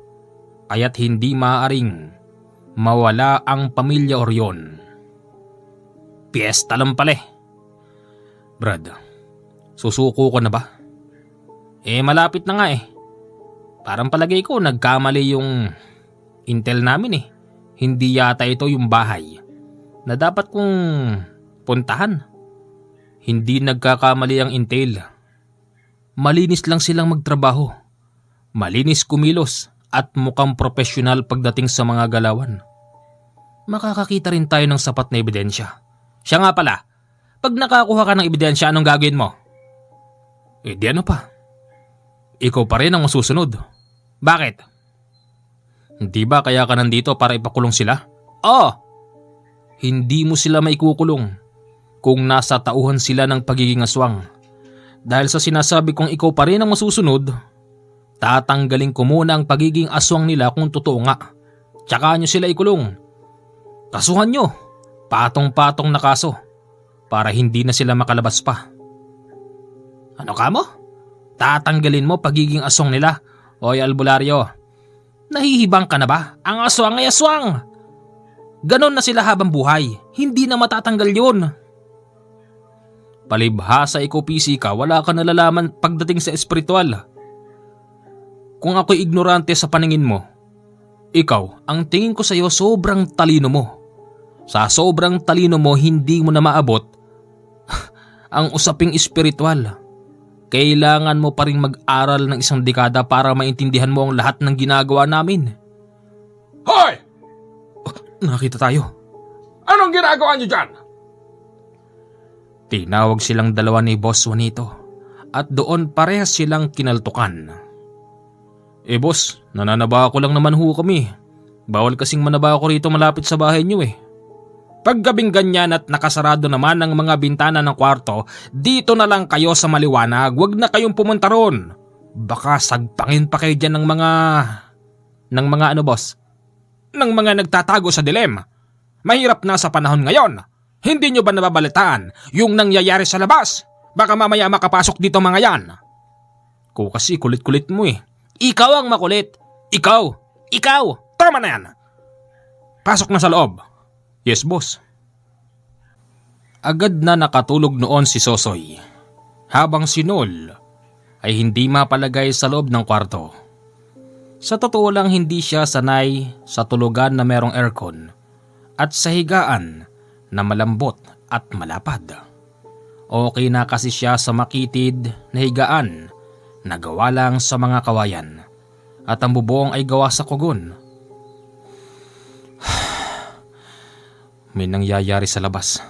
kaya't hindi maaaring mawala ang pamilya Orion. Piyesta lang pala eh. Brad, susuko ko na ba? Malapit na nga eh. Parang palagay ko nagkamali yung intel namin eh. Hindi yata ito yung bahay na dapat kong puntahan. Hindi nagkakamali ang intel. Malinis lang silang magtrabaho. Malinis kumilos at mukhang profesional pagdating sa mga galawan. Makakakita rin tayo ng sapat na ebidensya. Siya nga pala, pag nakakuha ka ng ebidensya, anong gagawin mo? Di ano pa? Ikaw pa rin ang masusunod. Bakit? Hindi ba kaya ka nandito para ipakulong sila? Oo. Hindi mo sila maikukulong kung nasa tauhan sila ng pagiging aswang. Dahil sa sinasabi kong ikaw pa rin ang masusunod, tatanggalin ko muna ang pagiging aswang nila kung totoo nga. Tsaka nyo sila ikulong. Kasuhan nyo. Patong-patong na kaso para hindi na sila makalabas pa. Ano ka mo? Tatanggalin mo pagiging aswang nila? Oy albularyo, nahihibang ka na ba? Ang aswang ay aswang. Ganon na sila habang buhay. Hindi na matatanggal yun. Palibhasa ikaw PC ka, wala ka nalalaman pagdating sa espiritual. Kung ako'y ignorante sa paningin mo, ikaw, ang tingin ko sa iyo sobrang talino mo. Sa sobrang talino mo, hindi mo na maabot ang usaping espiritual. Kailangan mo pa rin mag-aral ng 1 dekada para maintindihan mo ang lahat ng ginagawa namin. Hoy! Nakita tayo. Anong ginagawa niyo dyan? Tinawag silang dalawa ni Boss Juanito at doon parehas silang kinaltukan. Boss, nananaba ko lang naman ho kami. Bawal kasing manaba ako rito malapit sa bahay niyo eh. Paggabing ganyan at nakasarado naman ang mga bintana ng kwarto, dito na lang kayo sa maliwanag, wag na kayong pumunta ron. Baka sagpangin pa kayo dyan ng mga ano boss? Ng mga nagtatago sa dilim. Mahirap na sa panahon ngayon. Hindi nyo ba nababalitaan yung nangyayari sa labas? Baka mamaya makapasok dito mga yan. Ko kasi kulit-kulit mo eh. Ikaw ang makulit. Ikaw. Tama na yan. Pasok na sa loob. Yes boss. Agad na nakatulog noon si Sosoy. Habang si Nol ay hindi mapalagay sa loob ng kwarto. Sa totoo lang hindi siya sanay sa tulugan na merong aircon at sa higaan na malambot at malapad. Okay na kasi siya sa makitid na higaan na gawa lang sa mga kawayan at ang bubong ay gawa sa kugon. May nangyayari sa labas.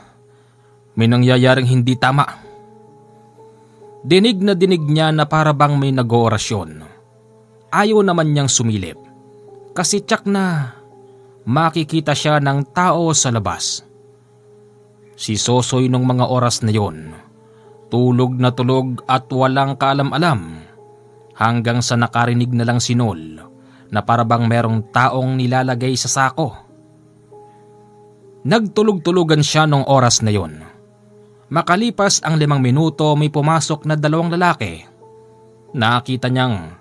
May nangyayaring hindi tama. Dinig na dinig niya na para bang may nag-oorasyon. Ayaw naman niyang sumilip kasi tiyak na makikita siya ng tao sa labas. Si Sosoy nung mga oras na yon, tulog na tulog at walang kaalam-alam hanggang sa nakarinig na lang si Nol na para bang merong taong nilalagay sa sako. Nagtulog-tulugan siya nung oras na yon. Makalipas ang 5 minuto may pumasok na 2 lalaki. Nakita niyang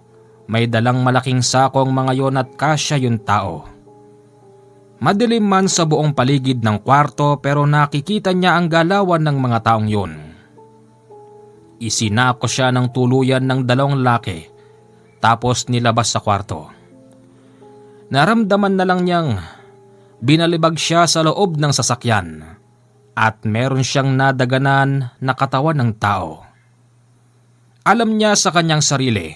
may dalang malaking sakong mga yon at kasya yung tao. Madilim man sa buong paligid ng kwarto pero nakikita niya ang galawan ng mga taong yon. Isinako siya ng tuluyan ng 2 lalaki tapos nilabas sa kwarto. Naramdaman na lang niyang binalibag siya sa loob ng sasakyan. At meron siyang nadaganan na katawan ng tao. Alam niya sa kanyang sarili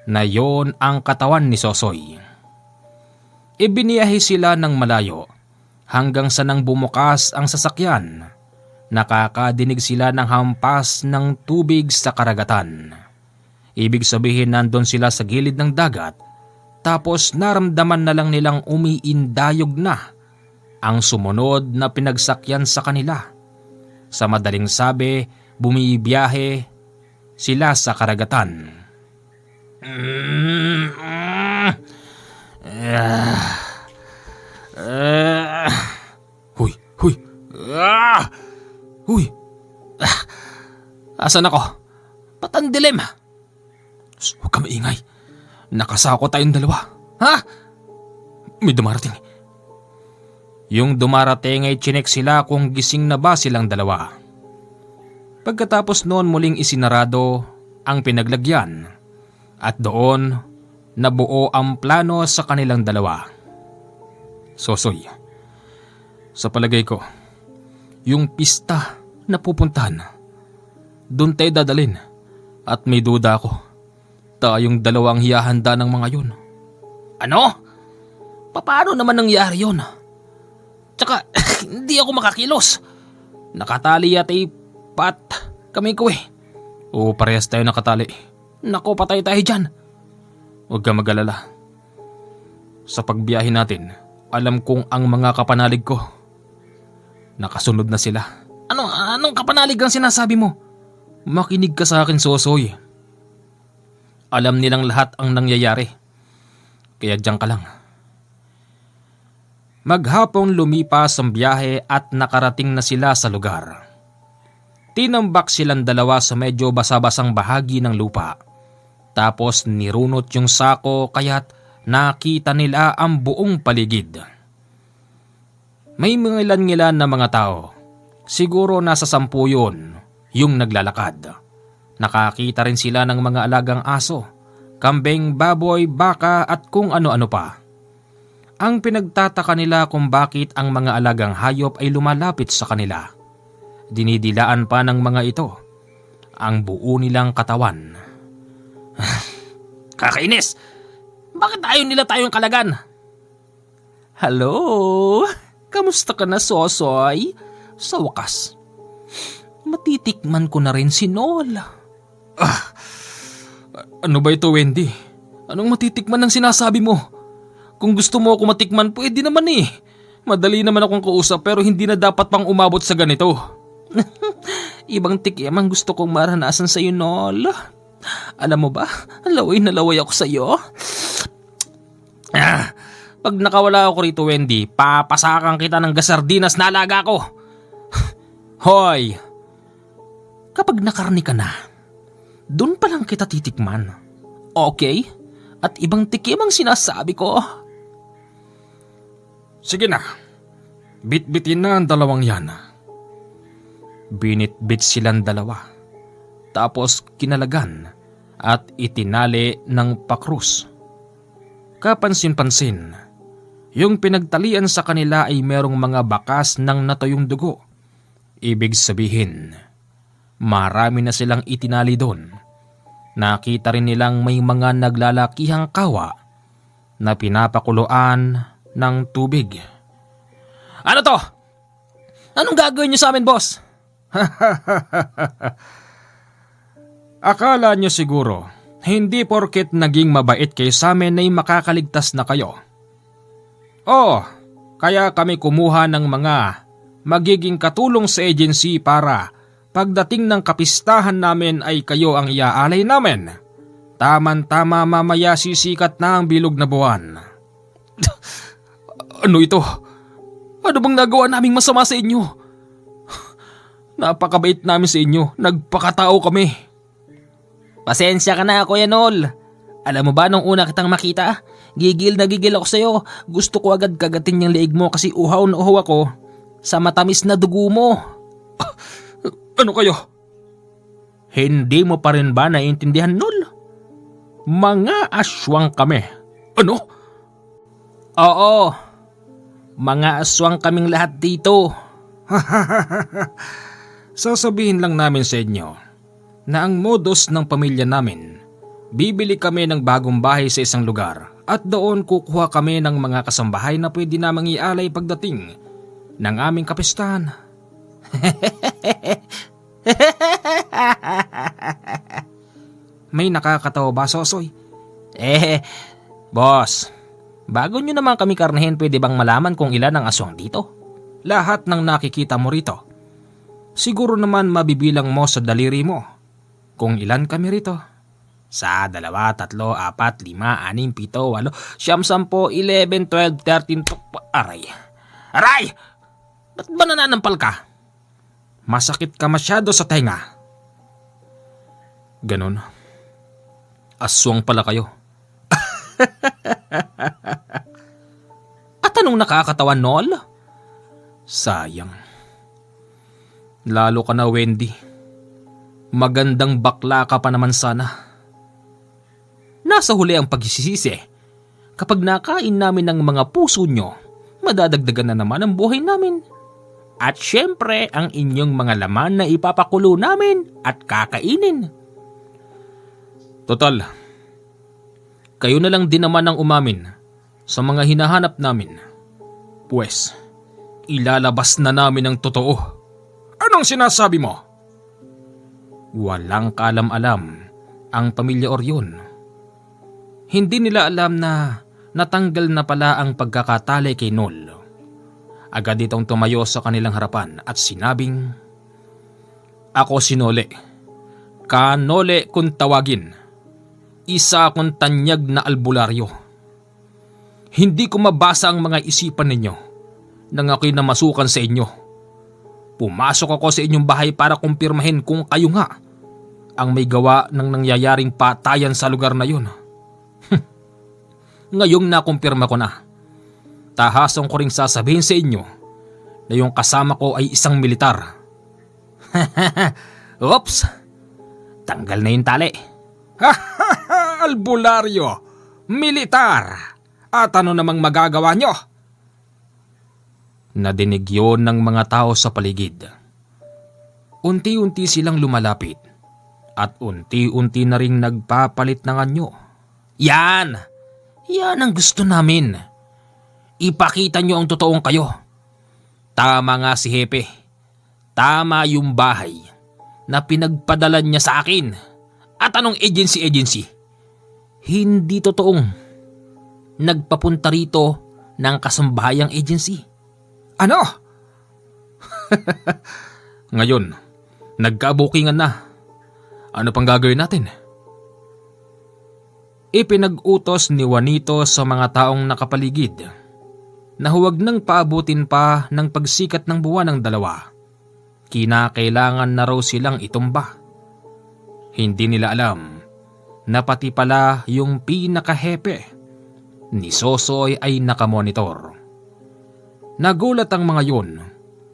na yon ang katawan ni Sosoy. Ibiniyahe sila ng malayo hanggang sa nang bumukas ang sasakyan. Nakakadinig sila ng hampas ng tubig sa karagatan. Ibig sabihin nandun sila sa gilid ng dagat tapos naramdaman na lang nilang umiindayog na ang sumunod na pinagsakyan sa kanila. Sa madaling sabi, bumibiyahe sila sa karagatan. Huy! Asan ako? Ba't ang dilim? Huwag ka maingay. Nakasako tayong 2. Ha? May dumarating. Yung dumarating ay chinek sila kung gising na ba silang 2. Pagkatapos noon muling isinarado ang pinaglagyan at doon nabuo ang plano sa kanilang 2. Sosoy, sa palagay ko, yung pista na pupuntahan, doon tayo dadalin at may duda ako. Tayong 2 ang hihahanda ng mga yun. Ano? Paano naman nangyari yun? Tsaka, hindi ako makakilos. Nakatali at ipat kami ko eh. Oo, parehas tayo nakatali. Naku, patay tayo dyan. Huwag ka mag-alala. Sa pagbiyahe natin, alam kong ang mga kapanalig ko, nakasunod na sila. Anong kapanalig ang sinasabi mo? Makinig ka sa akin, Sosoy. Alam nilang lahat ang nangyayari. Kaya diyan ka lang. Maghapong lumipas ang biyahe at nakarating na sila sa lugar. Tinambak silang 2 sa medyo basa-basang bahagi ng lupa. Tapos nirunot yung sako kaya't nakita nila ang buong paligid. May mga ilan-ilan na mga tao. Siguro nasa 10 yun yung naglalakad. Nakakita rin sila ng mga alagang aso, kambing, baboy, baka at kung ano-ano pa. Ang pinagtataka nila kung bakit ang mga alagang hayop ay lumalapit sa kanila. Dinidilaan pa ng mga ito ang buo nilang katawan. Kakainis! Bakit ayaw nila tayong kalagan? Hello? Kamusta ka na, Sosoy? Sa wakas, matitikman ko na rin si Nol. Ano ba ito, Wendy? Anong matitikman ang sinasabi mo? Kung gusto mo ako matikman, pwede naman eh. Madali naman akong kausap pero hindi na dapat pang umabot sa ganito. Ibang tikim ang gusto kong maranasan sa iyo, Nol. Alam mo ba, laway na laway ako sa iyo. Pag nakawala ako rito, Wendy, papasakan kita ng gasardinas na alaga ko. Hoy! Kapag nakarni ka na, dun pa lang kita titikman. Okay? At ibang tikim ang sinasabi ko. Sige na, bitbitin na ang dalawang yan. Binitbit silang dalawa, tapos kinalagan at itinali ng pakrus. Kapansin-pansin, yung pinagtalian sa kanila ay merong mga bakas ng natuyong dugo. Ibig sabihin, marami na silang itinali doon. Nakita rin nilang may mga naglalakihang kawa na pinapakuluan ng tubig. Ano to? Anong gagawin niyo sa amin, boss? Akala nyo siguro, hindi porket naging mabait kayo sa amin ay makakaligtas na kayo. Oo, kaya kami kumuha ng mga magiging katulong sa agency para pagdating ng kapistahan namin ay kayo ang iaalay namin. Taman-tama mamaya sisikat na ang bilog na buwan. Ano ito? Ano bang nagawa naming masama sa inyo? Napakabait namin sa inyo. Nagpakatao kami. Pasensya ka na, Kuya Nol. Alam mo ba nung una kitang makita, gigil na gigil ako sa'yo. Gusto ko agad kagatin yung leeg mo kasi uhaw na uhaw ako sa matamis na dugo mo. Ano kayo? Hindi mo pa rin ba naiintindihan, Nol? Mga aswang kami. Ano? Oo. Mga aswang kaming lahat dito. Sasabihin lang namin sa inyo na ang modus ng pamilya namin, bibili kami ng bagong bahay sa isang lugar at doon kukuha kami ng mga kasambahay na pwede namang ialay pagdating ng aming kapistahan. May nakakatawa ba, Sosoy? Boss, bago nyo naman kami karnehin, pwede bang malaman kung ilan ang aswang dito? Lahat ng nakikita mo rito. Siguro naman mabibilang mo sa daliri mo kung ilan kami rito. Sa 2, 3, 4, 5, 6, 7, 8, 9, 10, 11, 12, 13, aray. Aray! Ba't ba nananampal ka? Masakit ka masyado sa tenga. Ganon. Aswang pala kayo. At anong nakakatawa, Nol? Sayang. Lalo ka na, Wendy. Magandang bakla ka pa naman sana. Nasa huli ang pagsisisi. Kapag nakain namin ng mga puso nyo, madadagdagan na naman ang buhay namin. At syempre, ang inyong mga laman na ipapakulo namin at kakainin. Total, kayo na lang din naman ang umamin sa mga hinahanap namin. Pues, ilalabas na namin ang totoo. Anong sinasabi mo? Walang kaalam-alam ang pamilya Orion. Hindi nila alam na natanggal na pala ang pagkakatali kay Nol. Agad itong tumayo sa kanilang harapan at sinabing, "Ako si Nole. Kanole kung tawagin. Isa akong tanyag na albularyo. Hindi ko mabasa ang mga isipan ninyo nang ako'y namasukan sa inyo. Pumasok ako sa inyong bahay para kumpirmahin kung kayo nga ang may gawa ng nangyayaring patayan sa lugar na yun. Ngayong nakumpirma ko na, tahasong ko ring sasabihin sa inyo na yung kasama ko ay isang militar." Oops! Tanggal na yung tali. Albularyo! Militar! At ano namang magagawa nyo? Nadinig yun ng mga tao sa paligid. Unti-unti silang lumalapit at unti-unti na ring nagpapalit ng anyo. Yan! Yan ang gusto namin. Ipakita nyo ang totoong kayo. Tama nga si Hepe. Tama yung bahay na pinagpadala niya sa akin. At anong agency? Hindi totoong nagpapunta rito ng kasambayang agency. Ano? Ngayon, nagkabukingan na. Ano pang gagawin natin? Ipinag-utos ni Juanito sa mga taong nakapaligid na huwag nang paabutin pa ng pagsikat ng buwan ng dalawa. Kinakailangan na raw silang itumba. Hindi nila alam na pati pala yung pinakahepe ni Sosoy ay nakamonitor. Nagulat ang mga yun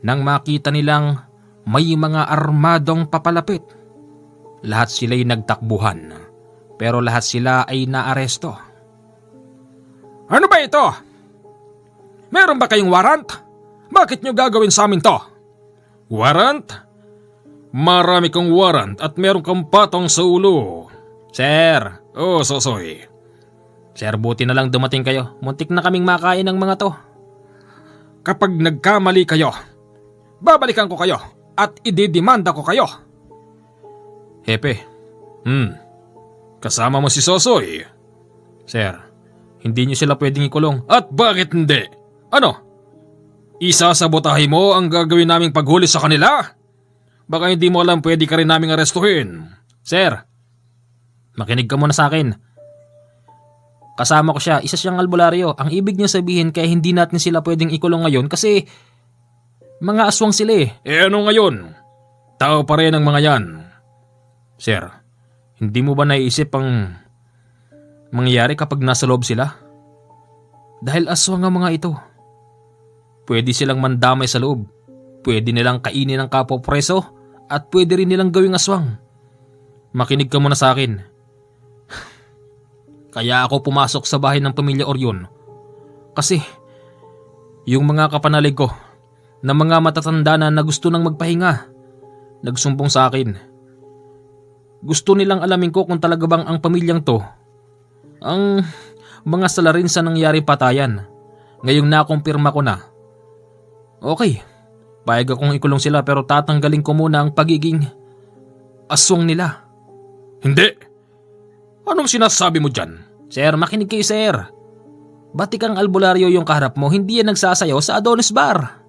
nang makita nilang may mga armadong papalapit. Lahat sila'y nagtakbuhan, pero lahat sila ay naaresto. Ano ba ito? Meron ba kayong warrant? Bakit nyo gagawin sa amin to? Warrant? Marami kang warrant at meron kang patong sa ulo. Sir, Sosoy. Sir, buti na lang dumating kayo. Muntik na kaming makain ng mga to. Kapag nagkamali kayo, babalikan ko kayo at ididimanda ko kayo. Hepe, kasama mo si Sosoy. Sir, hindi niyo sila pwedeng ikulong. At bakit hindi? Ano? Isasabotahin mo ang gagawin naming paghuli sa kanila? Baka hindi mo alam pwede ka rin naming arestuhin. Sir, makinig ka muna sa akin. Kasama ko siya, isa siyang albularyo. Ang ibig niya sabihin kaya hindi natin sila pwedeng ikulong ngayon kasi mga aswang sila eh. Ano ngayon? Tao pa rin ang mga yan. Sir, hindi mo ba naiisip ang mangyayari kapag nasa loob sila? Dahil aswang ang mga ito. Pwede silang mandamay sa loob. Pwede nilang kainin ang kapwa preso at pwede rin nilang gawing aswang. Makinig ka muna sa akin. Kaya ako pumasok sa bahay ng pamilya Orion. Kasi yung mga kapanalig ko na mga matatanda na gusto nang magpahinga, nagsumbong sa akin. Gusto nilang alamin ko kung talaga bang ang pamilyang to ang mga salarin sa nangyaring patayan. Ngayong nakumpirma ko na. Okay, payag akong ikulong sila pero tatanggalin ko muna ang pagiging aswang nila. Hindi! Anong sinasabi mo dyan? Sir, makinig kayo sir. Batikang albularyo yung kaharap mo, hindi yan nagsasayaw sa Adonis Bar.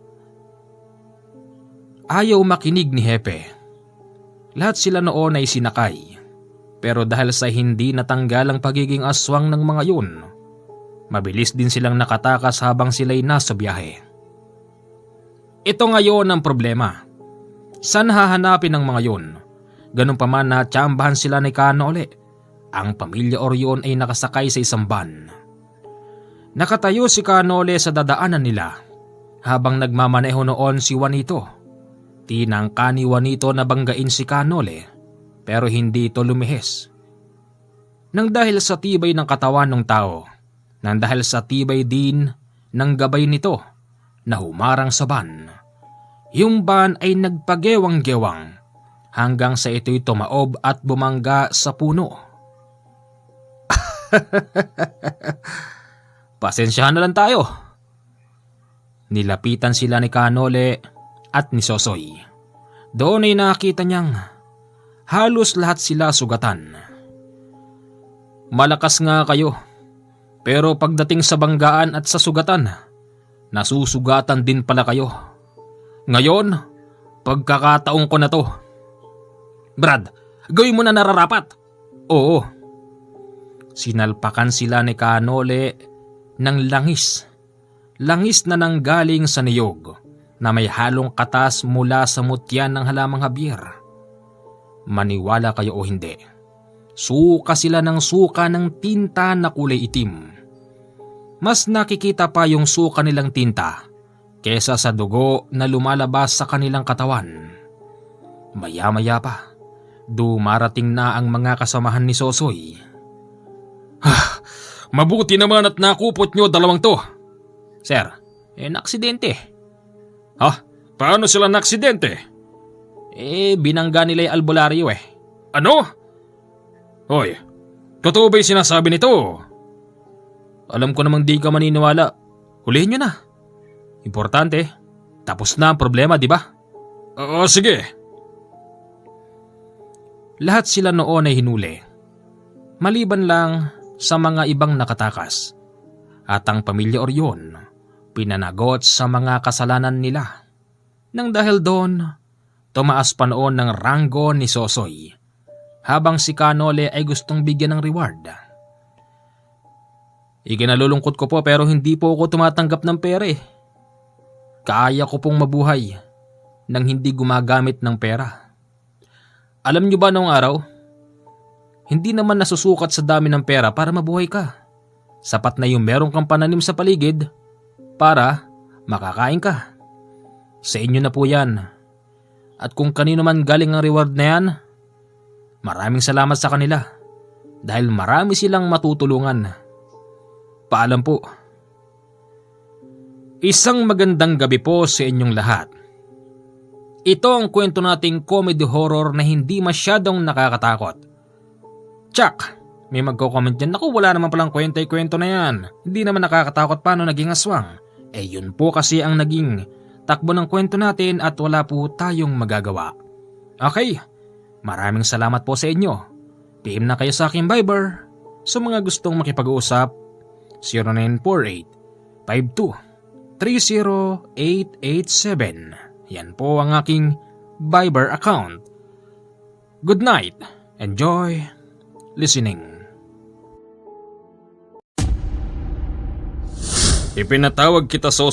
Ayaw makinig ni Hepe. Lahat sila noon ay sinakay. Pero dahil sa hindi natanggal ang pagiging aswang ng mga yun, mabilis din silang nakatakas habang sila'y nasa biyahe. Ito ngayon ang problema. Saan hahanapin ang mga yun? Ganun pa man na tsambahan sila ni Kanole. Ang pamilya Orion ay nakasakay sa isang van. Nakatayo si Kanole sa dadaanan nila habang nagmamaneho noon si Juanito. Tinangka ni Juanito na banggain si Kanole pero hindi ito lumihis. Nang dahil sa tibay ng katawan ng tao, nang dahil sa tibay din ng gabay nito na humarang sa van, yung van ay nagpagewang-gewang hanggang sa ito'y tumaob at bumangga sa puno. Pasensyahan na lang tayo. Nilapitan sila ni Kanole at ni Sosoy. Doon ay nakita niyang halos lahat sila sugatan. Malakas nga kayo, pero pagdating sa banggaan at sa sugatan, nasusugatan din pala kayo. Ngayon, pagkakataong ko na to. Brad, gawin mo na nararapat. Oo. Sinalpakan sila ni Kanole ng langis. Langis na nanggaling sa niyog na may halong katas mula sa mutyan ng halamang habyer. Maniwala kayo o hindi, suka sila ng suka ng tinta na kulay itim. Mas nakikita pa yung suka nilang tinta kesa sa dugo na lumalabas sa kanilang katawan. Maya-maya pa, dumarating na ang mga kasamahan ni Sosoy. Mabuti naman at nakupot nyo dalawang to. Sir, naaksidente. Ha? Paano sila naaksidente? Binangga nila yung albularyo Ano? Hoy, totoo ba yung sinasabi nito? Alam ko namang di ka maniniwala. Hulihin nyo na. Importante, tapos na ang problema, di ba? Oo, sige. Lahat sila noon ay hinuli. Maliban lang sa mga ibang nakatakas. At ang pamilya Orion, pinanagot sa mga kasalanan nila. Nang dahil doon, tumaas pa noon ng ranggo ni Sosoy, habang si Kanole ay gustong bigyan ng reward. Ikinalulungkot ko po pero hindi po ako tumatanggap ng pera eh. Kaya ko pong mabuhay nang hindi gumagamit ng pera. Alam niyo ba noong araw, hindi naman nasusukat sa dami ng pera para mabuhay ka. Sapat na yung meron kang pananim sa paligid para makakain ka. Sa inyo na po yan. At kung kanino man galing ang reward na yan, maraming salamat sa kanila dahil marami silang matutulungan. Paalam po. Isang magandang gabi po sa inyong lahat. Ito ang kwento nating comedy horror na hindi masyadong nakakatakot. Tsak! May magko-comment dyan, naku wala naman palang kwento na yan. Hindi naman nakakatakot paano naging aswang. Yun po kasi ang naging takbo ng kwento natin at wala po tayong magagawa. Okay, maraming salamat po sa inyo. PM na kayo sa aking Viber. Sa mga gustong makipag-uusap, 0948-52-30887. Yan po ang aking Viber account. Good night. Enjoy listening. Ipinatawag kita sa